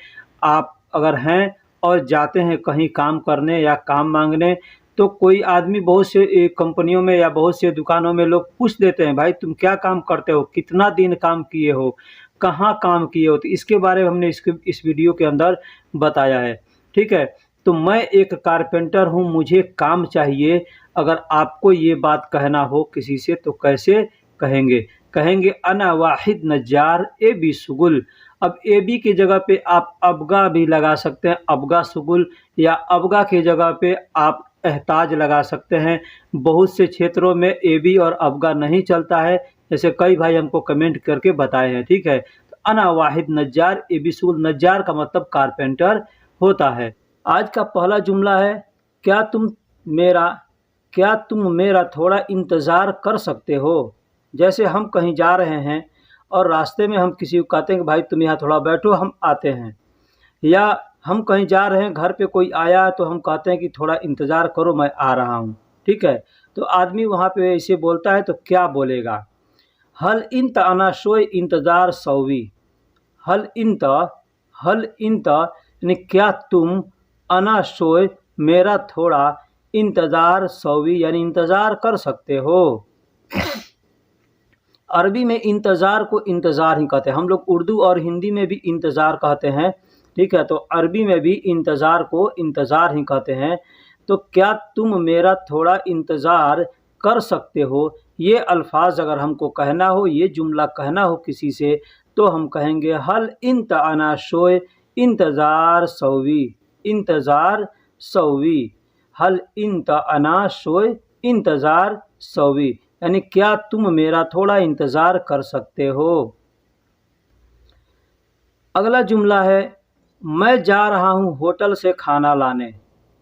आप अगर हैं और जाते हैं कहीं काम करने या काम मांगने, तो कोई आदमी, बहुत से कंपनियों में या बहुत से दुकानों में लोग पूछ देते हैं, भाई तुम क्या काम करते हो, कितना दिन काम किए हो, कहाँ काम किए हो। तो इसके बारे में हमने इस वीडियो के अंदर बताया है। ठीक है। तो मैं एक कारपेंटर हूँ, मुझे काम चाहिए। अगर आपको ये बात कहना हो किसी से तो कैसे कहेंगे? कहेंगे अना वाहिद नज्जार ए बी सुगुल। अब ए बी की जगह पे आप अबगा भी लगा सकते हैं, अबगा सुगुल, या अबगा की जगह पे आप एहताज लगा सकते हैं। बहुत से क्षेत्रों में ए बी और अबगा नहीं चलता है, जैसे कई भाई हमको कमेंट करके बताए हैं। ठीक है। तो अना वाहिद नज्जार ए बी सुगुल, नज्जार का मतलब कारपेंटर होता है। आज का पहला जुमला है, क्या तुम मेरा थोड़ा इंतज़ार कर सकते हो। जैसे हम कहीं जा रहे हैं और रास्ते में हम किसी को कहते हैं कि भाई तुम यहाँ थोड़ा बैठो, हम आते हैं। या हम कहीं जा रहे हैं, घर पे कोई आया तो हम कहते हैं कि थोड़ा इंतज़ार करो, मैं आ रहा हूँ। ठीक है। तो आदमी वहाँ पे ऐसे बोलता है तो क्या बोलेगा? हल इंत अना शोय इंतज़ार सौवी। हल इंत यानी क्या तुम, अना शोय मेरा थोड़ा, इंतज़ार सौवी यानी इंतज़ार कर सकते हो। अरबी में इंतज़ार को इंतज़ार ही कहते हैं। हम लोग उर्दू और हिंदी में भी इंतज़ार कहते हैं, ठीक है। तो अरबी में भी इंतज़ार को इंतज़ार ही कहते हैं। तो क्या तुम मेरा थोड़ा इंतज़ार कर सकते हो, ये अल्फ़ाज़ अगर हमको कहना हो, ये जुमला कहना हो किसी से, तो हम कहेंगे हल इंत अना शोए इंतज़ार सौवी, इंतज़ार सौवी। हल इंत अना शोए इंतज़ार सौवी यानी क्या तुम मेरा थोड़ा इंतज़ार कर सकते हो। अगला जुमला है, मैं जा रहा हूँ होटल से खाना लाने।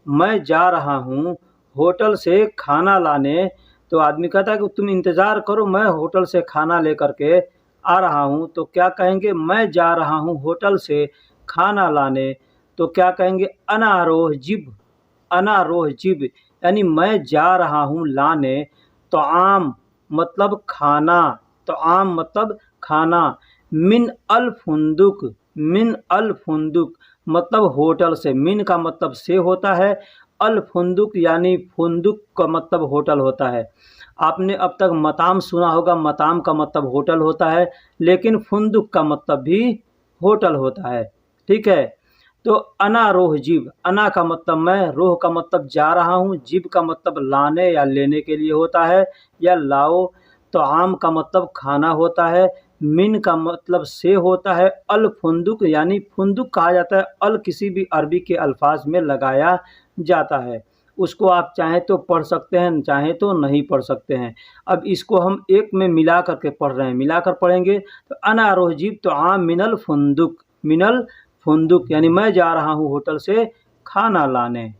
मैं जा रहा हूँ होटल से खाना लाने। तो आदमी कहता है कि तुम इंतज़ार करो, मैं होटल से खाना लेकर के आ रहा हूँ। तो क्या कहेंगे, मैं जा रहा हूँ होटल से खाना लाने। तो क्या कहेंगे, अना रोह जिब, अना रोह जिब यानी मैं जा रहा हूँ लाने। तो आम मतलब खाना, तो आम मतलब खाना। मिन अल फुंदुक, मिन अल फुंदुक मतलब होटल से। मिन का मतलब से होता है, अल फुंदुक यानी फुंदुक का मतलब होटल होता है। आपने अब तक मताम सुना होगा, मताम का मतलब होटल होता है, लेकिन फुंदुक का मतलब भी होटल होता है, ठीक है। तो अना रोह जिब, अना का मतलब मैं, रोह का मतलब जा रहा हूँ, जिब का मतलब लाने या लेने के लिए होता है या लाओ। तो आम का मतलब खाना होता है, मिन का मतलब से होता है, अल फुंदुक यानी फुंदुक कहा जाता है। अल किसी भी अरबी के अल्फाज में लगाया जाता है। उसको आप चाहें तो पढ़ सकते हैं, चाहें तो नहीं पढ़ सकते हैं। अब इसको हम एक में मिला करके पढ़ रहे हैं, मिलाकर पढ़ेंगे। तो अना रोह जिब तो आम मिनल फुंदुक, मिनल फुंदुक यानी मैं जा रहा हूँ होटल से खाना लाने।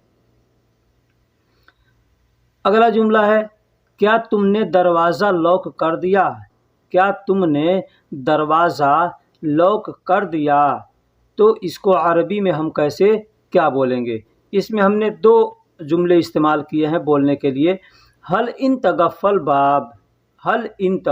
अगला जुमला है, क्या तुमने दरवाज़ा लॉक कर दिया। क्या तुमने दरवाज़ा लॉक कर दिया। तो इसको अरबी में हम कैसे क्या बोलेंगे। इसमें हमने दो जुमले इस्तेमाल किए हैं बोलने के लिए। हल इंत गफ़ल बाब, हल इंत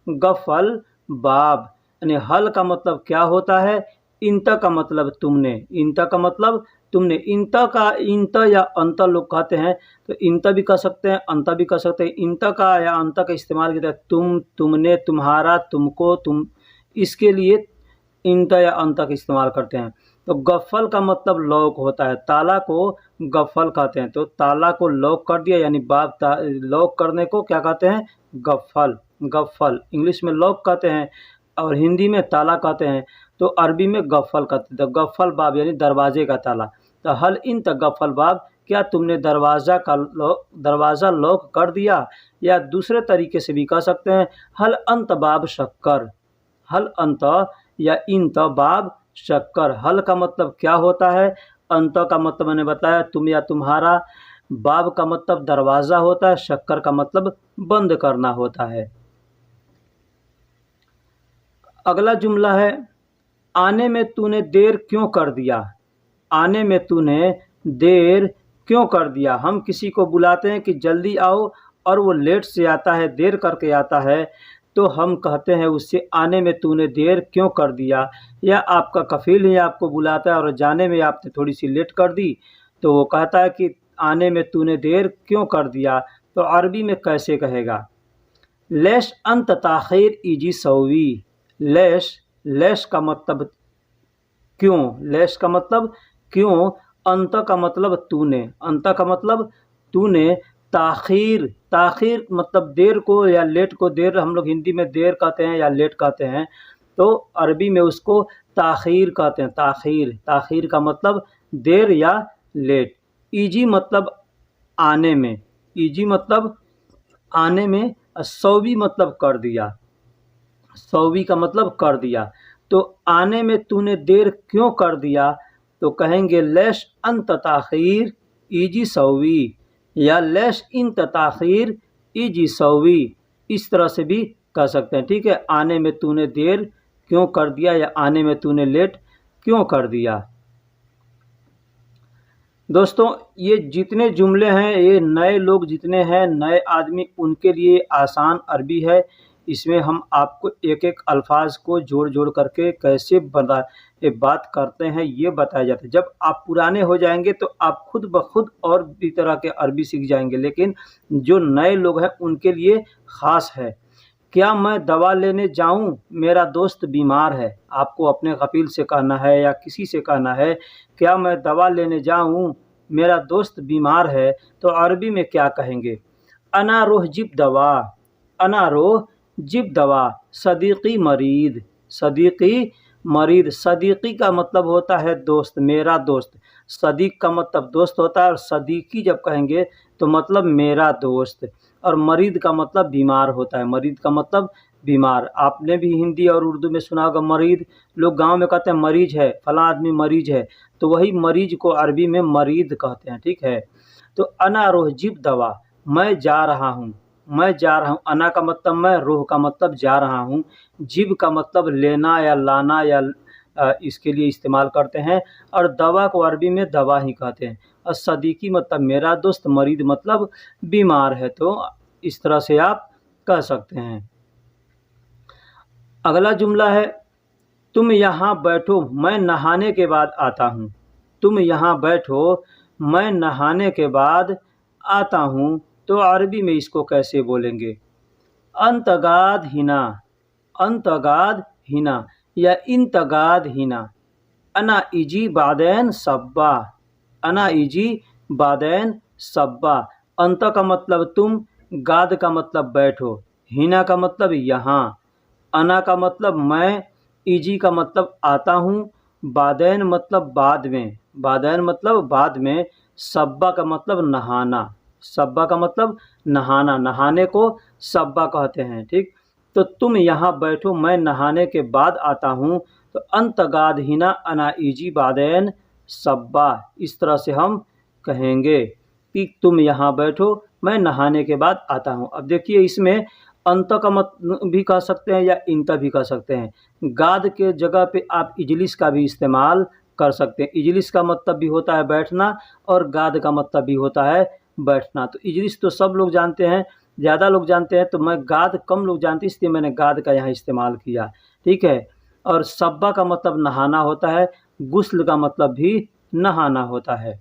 गफ़ल बाब यानी हल का मतलब क्या होता है, इंत का मतलब तुमने, इंत का मतलब तुमने। इंत का इंत या अंत लोग कहते हैं, तो इंत भी कह सकते हैं, अंत भी कह सकते हैं। इंत का या अंत का इस्तेमाल किया है तुम, तुमने, तुम्हारा, तुमको, तुम, इसके लिए इंत या अंत का इस्तेमाल करते हैं। तो गफ़ल का मतलब लॉक होता है, ताला को गफ़ल कहते हैं। तो ताला को लॉक कर दिया यानी बाब, लॉक करने को क्या कहते हैं, गफ़ल। गफ़ल इंग्लिश में लॉक कहते हैं और हिंदी में ताला कहते हैं, तो अरबी में गफ़ल कहते हैं। तो गफ़ल बाब यानी दरवाजे का ताला। तो हल इंत गफ़ल बाब, क्या तुमने दरवाज़ा लॉक कर दिया। या दूसरे तरीके से भी कह सकते हैं, हल अंत बाब शक्कर, हल अंत या इंत बाब शक्कर। हल का मतलब क्या होता है, अंत का मतलब मैंने बताया तुम या तुम्हारा, बाब का मतलब दरवाज़ा होता है, शक्कर का मतलब बंद करना होता है। अगला जुमला है, आने में तूने देर क्यों कर दिया। आने में तूने देर क्यों कर दिया। हम किसी को बुलाते हैं कि जल्दी आओ और वो लेट से आता है, देर करके आता है, तो हम कहते हैं उससे आने में तूने देर क्यों कर दिया। या आपका कफ़ील ही आपको बुलाता है और जाने में आपने थोड़ी सी लेट कर दी, तो वो कहता है कि आने में तूने देर क्यों कर दिया। तो अरबी में कैसे कहेगा, लेश अंत ताख़ीर इजी सौवी। लेश, लेश का मतलब क्यों, लेश का मतलब क्यों, अंत का मतलब तूने, अंत का मतलब तूने, ताख़ीर, ताख़ीर मतलब देर को या लेट को। देर हम लोग हिंदी में देर कहते हैं या लेट कहते हैं, तो अरबी में उसको ताख़ीर कहते हैं। ताख़ीर, ताख़ीर का मतलब देर या लेट। ईजी मतलब आने में, ईजी मतलब आने में। सौवी मतलब कर दिया, सौवी का मतलब कर दिया। तो आने में तूने देर क्यों कर दिया, तो कहेंगे लेश अंत ताख़ीर इजी सौवी या लेश इंत ताख़ीर इजी सौवी। इस तरह से भी कह सकते हैं, ठीक है। आने में तूने देर क्यों कर दिया या आने में तूने लेट क्यों कर दिया। दोस्तों ये जितने जुमले हैं, ये नए लोग जितने हैं, नए आदमी, उनके लिए आसान अरबी है। इसमें हम आपको एक एक अल्फाज को जोड़ जोड़ करके कैसे बता ये बात करते हैं ये बताया जाता है। जब आप पुराने हो जाएंगे तो आप खुद ब खुद और भी तरह के अरबी सीख जाएंगे, लेकिन जो नए लोग हैं उनके लिए ख़ास है। क्या मैं दवा लेने जाऊं, मेरा दोस्त बीमार है। आपको अपने कफील से कहना है या किसी से कहना है, क्या मैं दवा लेने जाऊं, मेरा दोस्त बीमार है, तो अरबी में क्या कहेंगे? अना रोह जिब दवा, अना रोह जिब दवा, सदीक़ी मरीद, सदीक़ी मरीद। सदीक़ी का मतलब होता है दोस्त, मेरा दोस्त। सदीक़ का मतलब दोस्त होता है और सदीक़ी जब कहेंगे तो मतलब मेरा दोस्त। और मरीद का मतलब बीमार होता है, मरीद का मतलब बीमार। आपने भी हिंदी और उर्दू में सुना होगा मरीद, लोग गांव में कहते हैं मरीज है, फलां आदमी मरीज है, तो वही मरीज को अरबी में मरीद कहते हैं, ठीक है। तो अना रोह जिब दवा, मैं जा रहा हूँ, मैं जा रहा हूँ। अना का मतलब मैं, रोह का मतलब जा रहा हूँ, जिब का मतलब लेना या लाना या इसके लिए इस्तेमाल करते हैं, और दवा को अरबी में दवा ही कहते हैं। और सदीकी मतलब मेरा दोस्त, मरीद मतलब बीमार है, तो इस तरह से आप कह सकते हैं। अगला जुमला है, तुम यहाँ बैठो, मैं नहाने के बाद आता हूँ। तुम यहाँ बैठो, मैं नहाने के बाद आता हूँ, तो अरबी में इसको कैसे बोलेंगे? अंतगाद हिना, अंतगाद हिना या इंतगाद हिना। अना इजी बादैन सब्बा, अना इजी बादैन सब्बा। अंत का मतलब तुम, गाद का मतलब बैठो, हिना का मतलब यहाँ, अना का मतलब मैं, इजी का मतलब आता हूँ, बादैन मतलब बाद में, बादैन मतलब बाद में, सब्बा का मतलब नहाना, सब्बा का मतलब नहाना, नहाने को सब्बा कहते हैं, ठीक। तो तुम यहाँ बैठो, मैं नहाने के बाद आता हूँ, तो अंतगाद हिना अना इजी बादैन सब्बा। इस तरह से हम कहेंगे कि तुम यहाँ बैठो, मैं नहाने के बाद आता हूँ। अब देखिए इसमें अंत का मत भी कह सकते हैं या इंत भी कह सकते हैं। गाद के जगह पे आप इजलिस का भी इस्तेमाल कर सकते हैं। इजलिस का मतलब भी होता है बैठना और गाद का मतलब भी होता है बैठना। तो इजलिस तो सब लोग जानते हैं, ज़्यादा लोग जानते हैं, तो मैं गाद कम लोग जानते हैं, इसलिए मैंने गाद का यहाँ इस्तेमाल किया, ठीक है। और सब्बा का मतलब नहाना होता है, गुस्ल का मतलब भी नहाना होता है।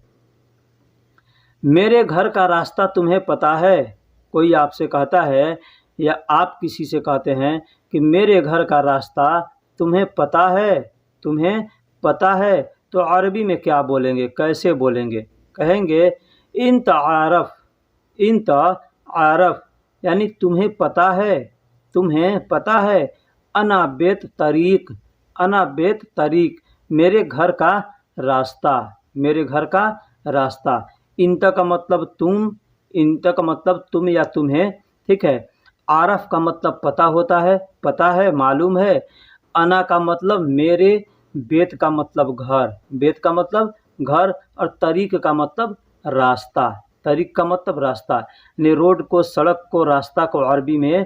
मेरे घर का रास्ता तुम्हें पता है। कोई आपसे कहता है या आप किसी से कहते हैं कि मेरे घर का रास्ता तुम्हें पता है, तुम्हें पता है, तो अरबी में क्या बोलेंगे, कैसे बोलेंगे? कहेंगे इंत आरफ, इंत आरफ यानी तुम्हें पता है, तुम्हें पता है। अना बेत तरीक, अना बेत तरीक मेरे घर का रास्ता, मेरे घर का रास्ता। इंत का मतलब तुम, इंत का मतलब तुम या तुम्हें, ठीक है। आरफ का मतलब पता होता है, पता है, मालूम है। अना का मतलब मेरे, बेत का मतलब घर, बेत का मतलब घर, और तरीक का मतलब रास्ता, तरीक का मतलब रास्ता। ने रोड को, सड़क को, रास्ता को अरबी में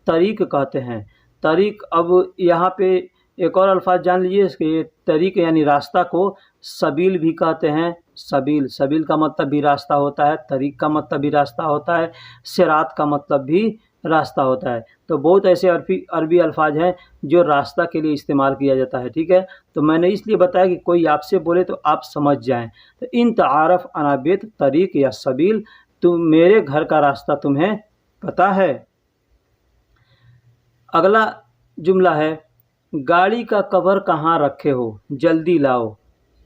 तरीक कहते हैं। तरीक, अब यहाँ पे एक और अल्फाज जान लीजिए कि तरीक यानी रास्ता को सबील भी कहते हैं। सबील, सबील का मतलब भी रास्ता होता है, तरीक का मतलब भी रास्ता होता है, सिरात का मतलब भी रास्ता होता है। तो बहुत ऐसे अरबी अल्फाज हैं जो रास्ता के लिए इस्तेमाल किया जाता है, ठीक है। तो मैंने इसलिए बताया कि कोई आपसे बोले तो आप समझ जाएं। तो इन तारफ़ अनाबित तरीक या सबील, तुम मेरे घर का रास्ता तुम्हें पता है। अगला जुमला है, गाड़ी का कवर कहाँ रखे हो, जल्दी लाओ।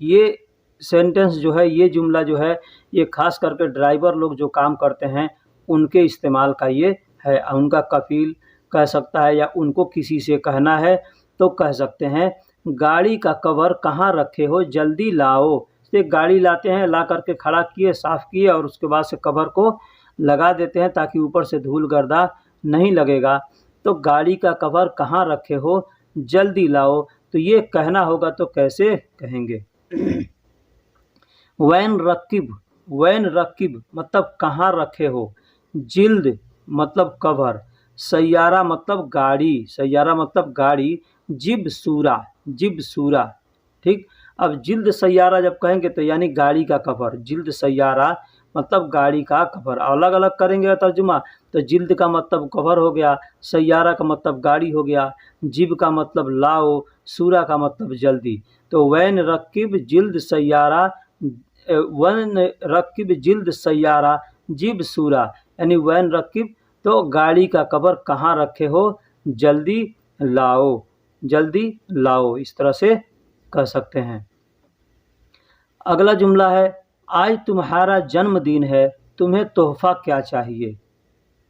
ये सेंटेंस जो है, ये जुमला जो है, ये खास करके ड्राइवर लोग जो काम करते हैं उनके इस्तेमाल का ये है। उनका कफील कह सकता है या उनको किसी से कहना है तो कह सकते हैं, गाड़ी का कवर कहाँ रखे हो, जल्दी लाओ। से गाड़ी लाते हैं, ला करके खड़ा किए, साफ़ किए और उसके बाद से कवर को लगा देते हैं ताकि ऊपर से धूल गर्दा नहीं लगेगा। तो गाड़ी का कवर कहाँ रखे हो, जल्दी लाओ। तो ये कहना होगा तो कैसे कहेंगे? वैन रकिब, वैन रकिब मतलब कहाँ रखे हो। जिल्द मतलब कवर, सैयारा मतलब गाड़ी, सैयारा मतलब गाड़ी, जिब सूरा, जिब सूरा, ठीक। अब जिल्द सैयारा जब कहेंगे तो यानी गाड़ी का कवर, जिल्द सैयारा मतलब गाड़ी का कवर। अलग अलग करेंगे तर्जुमा तो जिल्द का मतलब कवर हो गया, सैयारा का मतलब गाड़ी हो गया, जिब का मतलब लाओ, सूरा का मतलब जल्दी। तो वैन रकीब जिल्द सैयारा, वैन रकीब जिल्द सैयारा जिब सूरा, यानी वैन रकीब तो गाड़ी का कवर कहाँ रखे हो, जल्दी लाओ, जल्दी लाओ, इस तरह से कह सकते हैं। अगला जुमला है, आज तुम्हारा जन्मदिन है, तुम्हें तोहफा क्या चाहिए।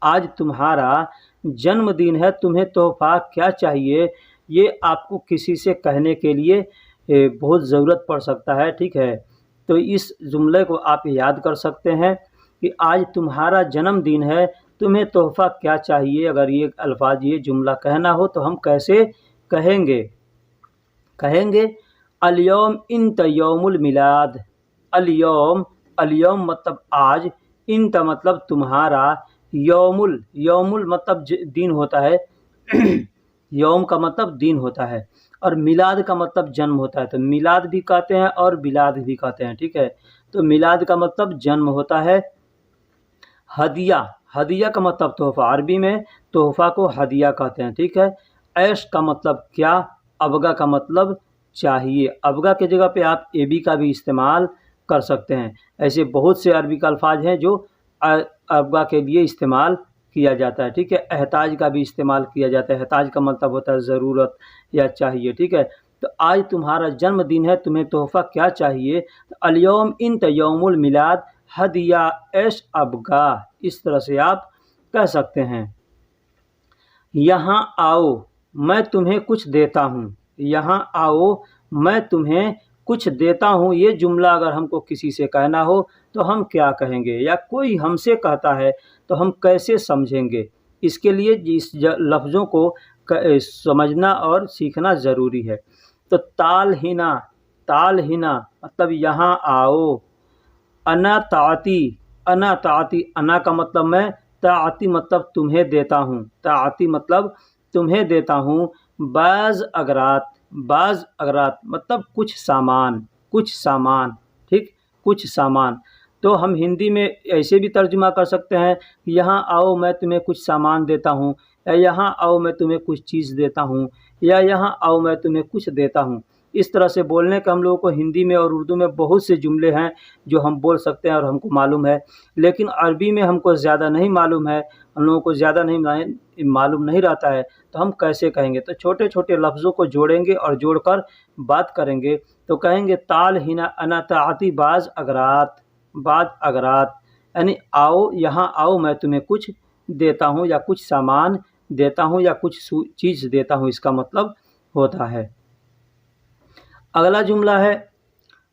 आज तुम्हारा जन्मदिन है, तुम्हें तोहफा क्या चाहिए। ये आपको किसी से कहने के लिए बहुत ज़रूरत पड़ सकता है, ठीक है। तो इस जुमले को आप याद कर सकते हैं कि आज तुम्हारा जन्मदिन है, तुम्हें तोहफा क्या चाहिए। अगर ये अल्फाज, ये जुमला कहना हो तो हम कैसे कहेंगे। कहेंगे अल-यौम इंत यौमुल मिलाद। अल-यौम, अल-यौम मतलब आज, इंत मतलब तुम्हारा, यौमुल, यौमुल मतलब दिन होता है यौम का मतलब दिन होता है, और मिलाद का मतलब जन्म होता है। तो मिलाद भी कहते हैं और बिलाद भी कहते हैं, ठीक है। तो मिलाद का मतलब जन्म होता है। हदिया, हदिया का मतलब तोहफा, अरबी में तोहफा को हदिया कहते हैं, ठीक है। ऐश का मतलब क्या, अबगा का मतलब चाहिए। अबगा के जगह पे आप एबी का भी इस्तेमाल कर सकते हैं। ऐसे बहुत से अरबी का अल्फाज हैं जो अबगा के लिए इस्तेमाल किया जाता है, ठीक है। एहताज का भी इस्तेमाल किया जाता है। एहताज का मतलब होता है ज़रूरत या चाहिए, ठीक है। तो आज तुम्हारा जन्मदिन है, तुम्हें तोहफ़ा क्या चाहिए। तो अल-यौम इंत यौमुल मिलाद हदिया ऐश अबगा, इस तरह से आप कह सकते हैं। यहाँ आओ मैं तुम्हें कुछ देता हूँ। यहाँ आओ मैं तुम्हें कुछ देता हूँ। ये जुमला अगर हमको किसी से कहना हो तो हम क्या कहेंगे, या कोई हमसे कहता है तो हम कैसे समझेंगे। इसके लिए इस लफ्ज़ों को समझना और सीखना ज़रूरी है। तो ताल हिना, ताल हिना मतलब यहाँ आओ। अना ताती, अना ताती, अना का मतलब मैं, ताती मतलब तुम्हें देता हूँ, ताती मतलब तुम्हें देता हूँ। बाज़ अगरात, बाज़ अगरात मतलब कुछ सामान, कुछ सामान, ठीक, कुछ सामान। तो हम हिंदी में ऐसे भी तर्जुमा कर सकते हैं, यहाँ आओ मैं तुम्हें कुछ सामान देता हूँ, या यहाँ आओ मैं तुम्हें कुछ चीज़ देता हूँ, या यहाँ आओ मैं तुम्हें कुछ देता हूँ। इस तरह से बोलने का हम लोगों को हिंदी में और उर्दू में बहुत से जुमले हैं जो हम बोल सकते हैं और हमको मालूम है। लेकिन अरबी में हमको ज़्यादा नहीं मालूम है, हम लोगों को ज़्यादा नहीं मालूम नहीं रहता है, तो हम कैसे कहेंगे। तो छोटे छोटे लफ्ज़ों को जोड़ेंगे और जोड़कर बात करेंगे। तो कहेंगे ताल हिना अना ताती बाज़ अगरात, बाज़ अगरात, यानी आओ, यहाँ आओ मैं तुम्हें कुछ देता हूँ, या कुछ सामान देता हूँ, या कुछ चीज़ देता हूँ, इसका मतलब होता है। अगला जुमला है,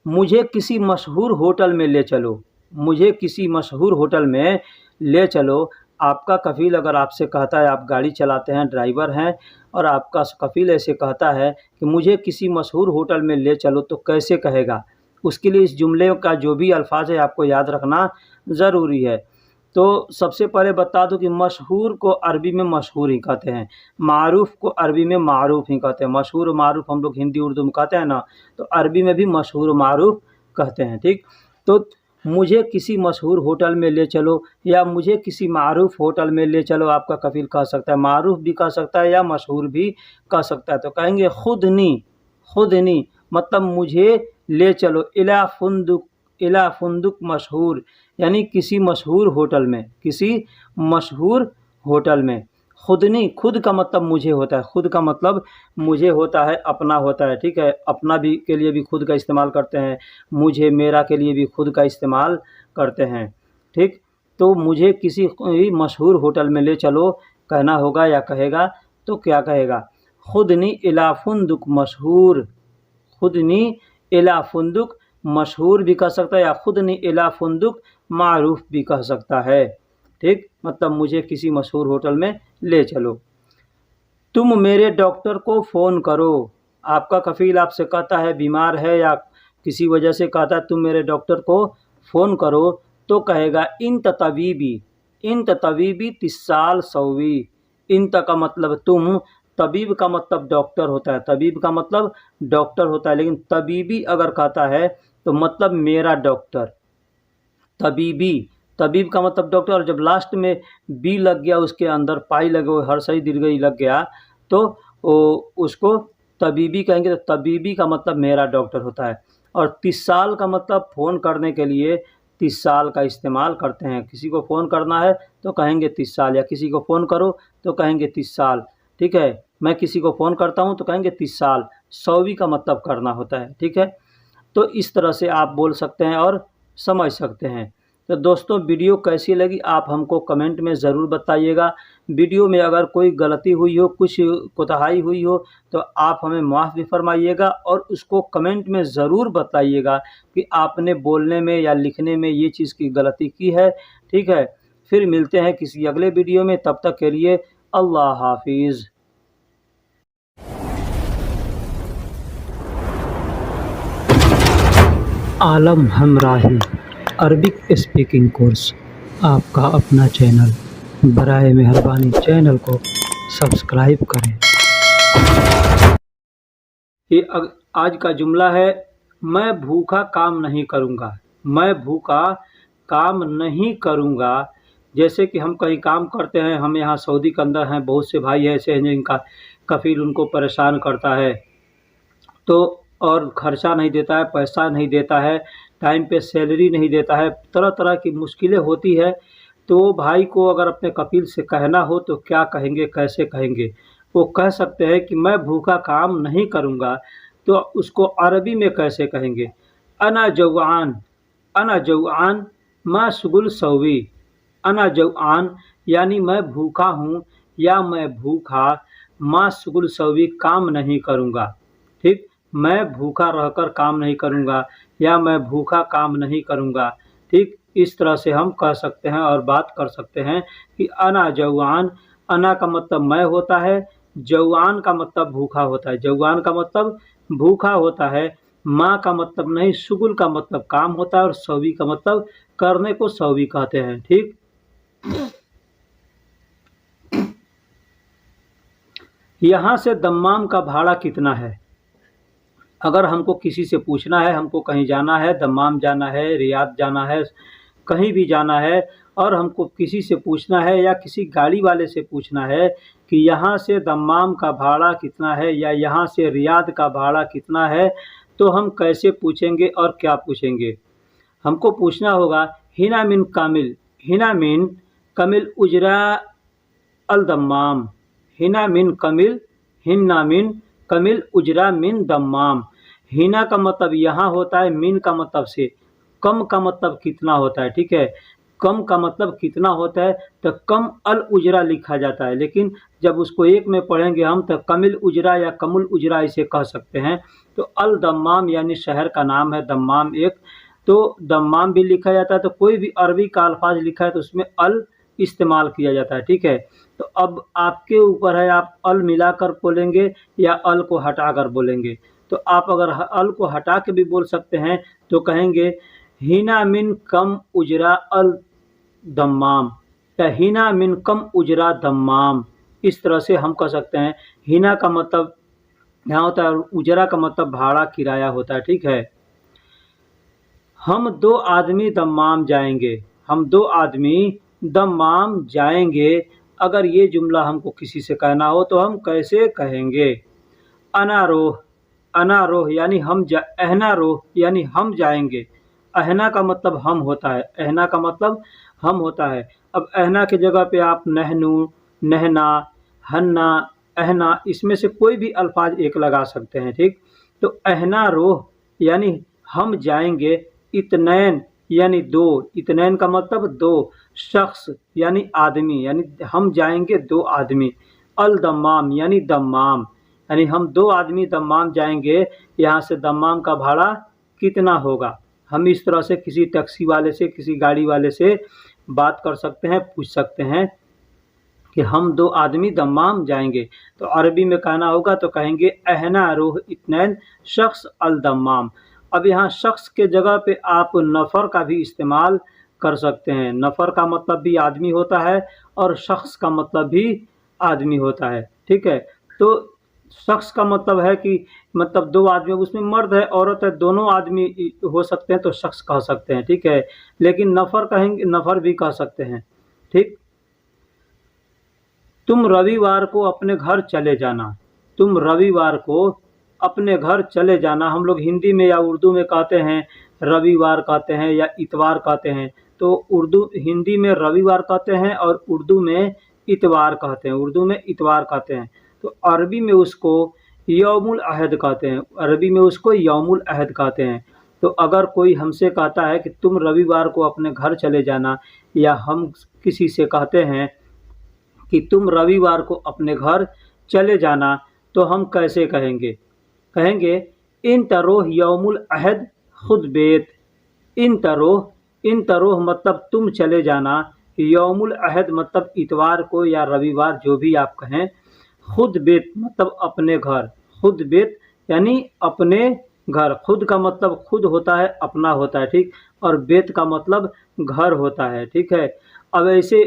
मुझे किसी मशहूर होटल में ले चलो। मुझे किसी मशहूर होटल में ले चलो। आपका कफ़ील अगर आपसे कहता है, आप गाड़ी चलाते हैं, ड्राइवर हैं, और आपका कफ़ील ऐसे कहता है कि मुझे किसी मशहूर होटल में ले चलो, तो कैसे कहेगा। उसके लिए इस जुमले का जो भी अल्फाज है आपको याद रखना ज़रूरी है। तो सबसे पहले बता दूं कि मशहूर को अरबी में मशहूर ही कहते हैं, मारूफ़ को अरबी में मारूफ़ ही कहते हैं। मशहूर मारूफ़ हम लोग हिंदी उर्दू में कहते हैं ना, तो अरबी में भी मशहूर मारूफ़ कहते हैं, ठीक। तो मुझे किसी मशहूर होटल में ले चलो, या मुझे किसी मारूफ़ होटल में ले चलो, आपका कफ़ील कह सकता है, मारूफ़ भी कह सकता है या मशहूर भी कह सकता है। तो कहेंगे खुदनी, खुदनी मतलब मुझे ले चलो, इला फुंदुक, इला फुंदुक मशहूर, यानी किसी मशहूर होटल में, किसी मशहूर होटल में। खुदनी, खुद का मतलब मुझे होता है, खुद का मतलब मुझे होता है, अपना होता है, ठीक है। अपना भी के लिए भी खुद का इस्तेमाल करते हैं, मुझे, मेरा के लिए भी खुद का इस्तेमाल करते हैं, ठीक। तो मुझे किसी मशहूर होटल में ले चलो कहना होगा या कहेगा तो क्या कहेगा, खुदनी इला फुंदुक मशहूर। खुदनी इला फुंदुक मशहूर भी कह सकता है, या खुदनी इला फुंदुक मारूफ़ भी कह सकता है, ठीक। मतलब मुझे किसी मशहूर होटल में ले चलो। तुम मेरे डॉक्टर को फ़ोन करो। आपका कफ़ील आपसे कहता है बीमार है, या किसी वजह से कहता है तुम मेरे डॉक्टर को फ़ोन करो, तो कहेगा इंत तबीबी, इंत तबीबी तिस्साल सौवी। इंत का मतलब तुम, तबीब का मतलब डॉक्टर होता है, तबीब का मतलब डॉक्टर होता है, लेकिन तबीबी अगर कहता है तो मतलब मेरा डॉक्टर, तबीबी, तबीब का मतलब डॉक्टर, और जब लास्ट में बी लग गया, उसके अंदर पाई लगे हुए, हर सही दीर्घई लग गया, तो उसको तबीबी कहेंगे। तो तबीबी का मतलब मेरा डॉक्टर होता है। और 30 साल का मतलब फ़ोन करने के लिए 30 साल का इस्तेमाल करते हैं। किसी को फ़ोन करना है तो कहेंगे 30 साल, या किसी को फ़ोन करो तो कहेंगे 30 साल, ठीक है। मैं किसी को फ़ोन करता हूँ तो कहेंगे 30 साल। सौवीं का मतलब करना होता है, ठीक है। तो इस तरह से आप बोल सकते हैं और समझ सकते हैं। तो दोस्तों, वीडियो कैसी लगी आप हमको कमेंट में ज़रूर बताइएगा। वीडियो में अगर कोई गलती हुई हो, कुछ कोताही हुई हो, तो आप हमें माफ़ भी फरमाइएगा, और उसको कमेंट में ज़रूर बताइएगा कि आपने बोलने में या लिखने में ये चीज़ की गलती की है, ठीक है। फिर मिलते हैं किसी अगले वीडियो में, तब तक के लिए अल्लाह हाफ़िज़। आलम हमराही अरबिक स्पीकिंग कोर्स, आपका अपना चैनल। बराए मेहरबानी चैनल को सब्सक्राइब करें। ये आज का जुमला है, मैं भूखा काम नहीं करूँगा। मैं भूखा काम नहीं करूँगा। जैसे कि हम कहीं काम करते हैं, हम यहाँ सऊदी के अंदर हैं, बहुत से भाई ऐसे हैं जिनका कफ़ील उनको परेशान करता है, तो और ख़र्चा नहीं देता है, पैसा नहीं देता है, टाइम पे सैलरी नहीं देता है, तरह तरह की मुश्किलें होती है। तो भाई को अगर अपने कफ़ील से कहना हो तो क्या कहेंगे, कैसे कहेंगे? वो कह सकते हैं कि मैं भूखा काम नहीं करूँगा। तो उसको अरबी में कैसे कहेंगे? अना जौआन, अना जौआन मा शुगुल सौवी। अना जौआन यानी मैं भूखा हूँ, या मैं भूखा मा शुगुल सौवी काम नहीं करूँगा, ठीक। मैं भूखा रहकर काम नहीं करूँगा, या मैं भूखा काम नहीं करूँगा, ठीक। इस तरह से हम कह सकते हैं और बात कर सकते हैं कि अना जौआन। अना का मतलब मैं होता है, जौआन का मतलब भूखा होता है। जौआन का मतलब भूखा होता है। माँ का मतलब नहीं, शुगुल का मतलब काम होता है, और सौवी का मतलब करने को सौवी कहते हैं, ठीक। यहाँ से दम्माम का भाड़ा कितना है? अगर हमको किसी से पूछना है, हमको कहीं जाना है, दम्माम जाना है, रियाद जाना है, कहीं भी जाना है, और हमको किसी से पूछना है या किसी गाड़ी वाले से पूछना है कि यहाँ से दम्माम का भाड़ा कितना है, या यहाँ से रियाद का भाड़ा कितना है, तो हम कैसे पूछेंगे और क्या पूछेंगे? हमको पूछना होगा, हिना मिन कामिल, हिना मिन कमिल उजरा अल दम्माम। हिना मिन कमिल, हिन्ना मिन कमिल उजरा मिन दम्माम। हिना का मतलब यहाँ होता है, मिन का मतलब से, कम का मतलब कितना होता है, ठीक है। कम का मतलब कितना होता है, तो कम अल उजरा लिखा जाता है, लेकिन जब उसको एक में पढ़ेंगे हम तो कमिल उजरा या कमुल उजरा इसे कह सकते हैं। तो अल दम्माम यानी शहर का नाम है दम्माम एक, तो दम्माम भी लिखा जाता है। तो कोई भी अरबी का अल्फाज लिखा है तो उसमें अल इस्तेमाल किया जाता है, ठीक है। तो अब आपके ऊपर है, आप अल मिलाकर बोलेंगे या अल को हटाकर बोलेंगे। तो आप अगर अल को हटा के भी बोल सकते हैं तो कहेंगे हिना मिन कम उजरा अल दम्माम, या हिना मिन कम उजरा दम्माम। इस तरह से हम कह सकते हैं। हिना का मतलब यहाँ होता है, उजरा का मतलब भाड़ा किराया होता है, ठीक है। हम 2 आदमी दम्माम जाएंगे, हम 2 आदमी दम्माम जाएंगे। अगर ये जुमला हमको किसी से कहना हो तो हम कैसे कहेंगे? अनारोह, अनारोह यानी हम अहनारोह यानी हम जाएंगे। अहना का मतलब हम होता है, अहना का मतलब हम होता है। अब अहना की जगह पे आप नहनू, नहना, हन्ना, अहना, इसमें से कोई भी अल्फाज एक लगा सकते हैं, ठीक। तो अहना रोह यानी हम जाएंगे। इतनैन यानी 2, इतनैन का मतलब 2। शख्स यानी आदमी, यानी हम जाएंगे 2 आदमी। अल दम्माम यानी दम्माम, यानी हम 2 आदमी दम्माम जाएंगे। यहाँ से दम्माम का भाड़ा कितना होगा? हम इस तरह से किसी टैक्सी वाले से, किसी गाड़ी वाले से बात कर सकते हैं, पूछ सकते हैं कि हम 2 आदमी दम्माम जाएंगे। तो अरबी में कहना होगा तो कहेंगे अहना रोह इत्नैन शख्स अल दम्माम। अब यहाँ शख्स के जगह पे आप नफ़र का भी इस्तेमाल कर सकते हैं। नफ़र का मतलब भी आदमी होता है और शख्स का मतलब भी आदमी होता है, ठीक है। तो शख्स का मतलब है कि मतलब दो आदमी, उसमें मर्द है औरत है दोनों आदमी हो सकते हैं तो शख्स कह सकते हैं, ठीक है। लेकिन नफर कहेंगे, नफर भी कह सकते हैं, ठीक। तुम रविवार को अपने घर चले जाना, तुम रविवार को अपने घर चले जाना। हम लोग हिंदी में या उर्दू में कहते हैं रविवार कहते हैं या इतवार कहते हैं। तो उर्दू हिंदी में रविवार कहते हैं और उर्दू में इतवार कहते हैं, उर्दू में इतवार कहते हैं। तो अरबी में उसको यौमुल अहद कहते हैं, अरबी में उसको यौमुल अहद कहते हैं। तो अगर कोई हमसे कहता है कि तुम रविवार को अपने घर चले जाना, या हम किसी से कहते हैं कि तुम रविवार को अपने घर चले जाना, तो हम कैसे कहेंगे? कहेंगे इन तरोह यौमुल अहद खुद बेत। इन तरोह मतलब तुम चले जाना, यौमुल अहद मतलब इतवार को या रविवार जो भी आप कहें, खुद बेत मतलब अपने घर, खुद बेत यानी अपने घर। खुद का मतलब खुद होता है, अपना होता है, ठीक। और बेत का मतलब घर होता है, ठीक है। अब ऐसे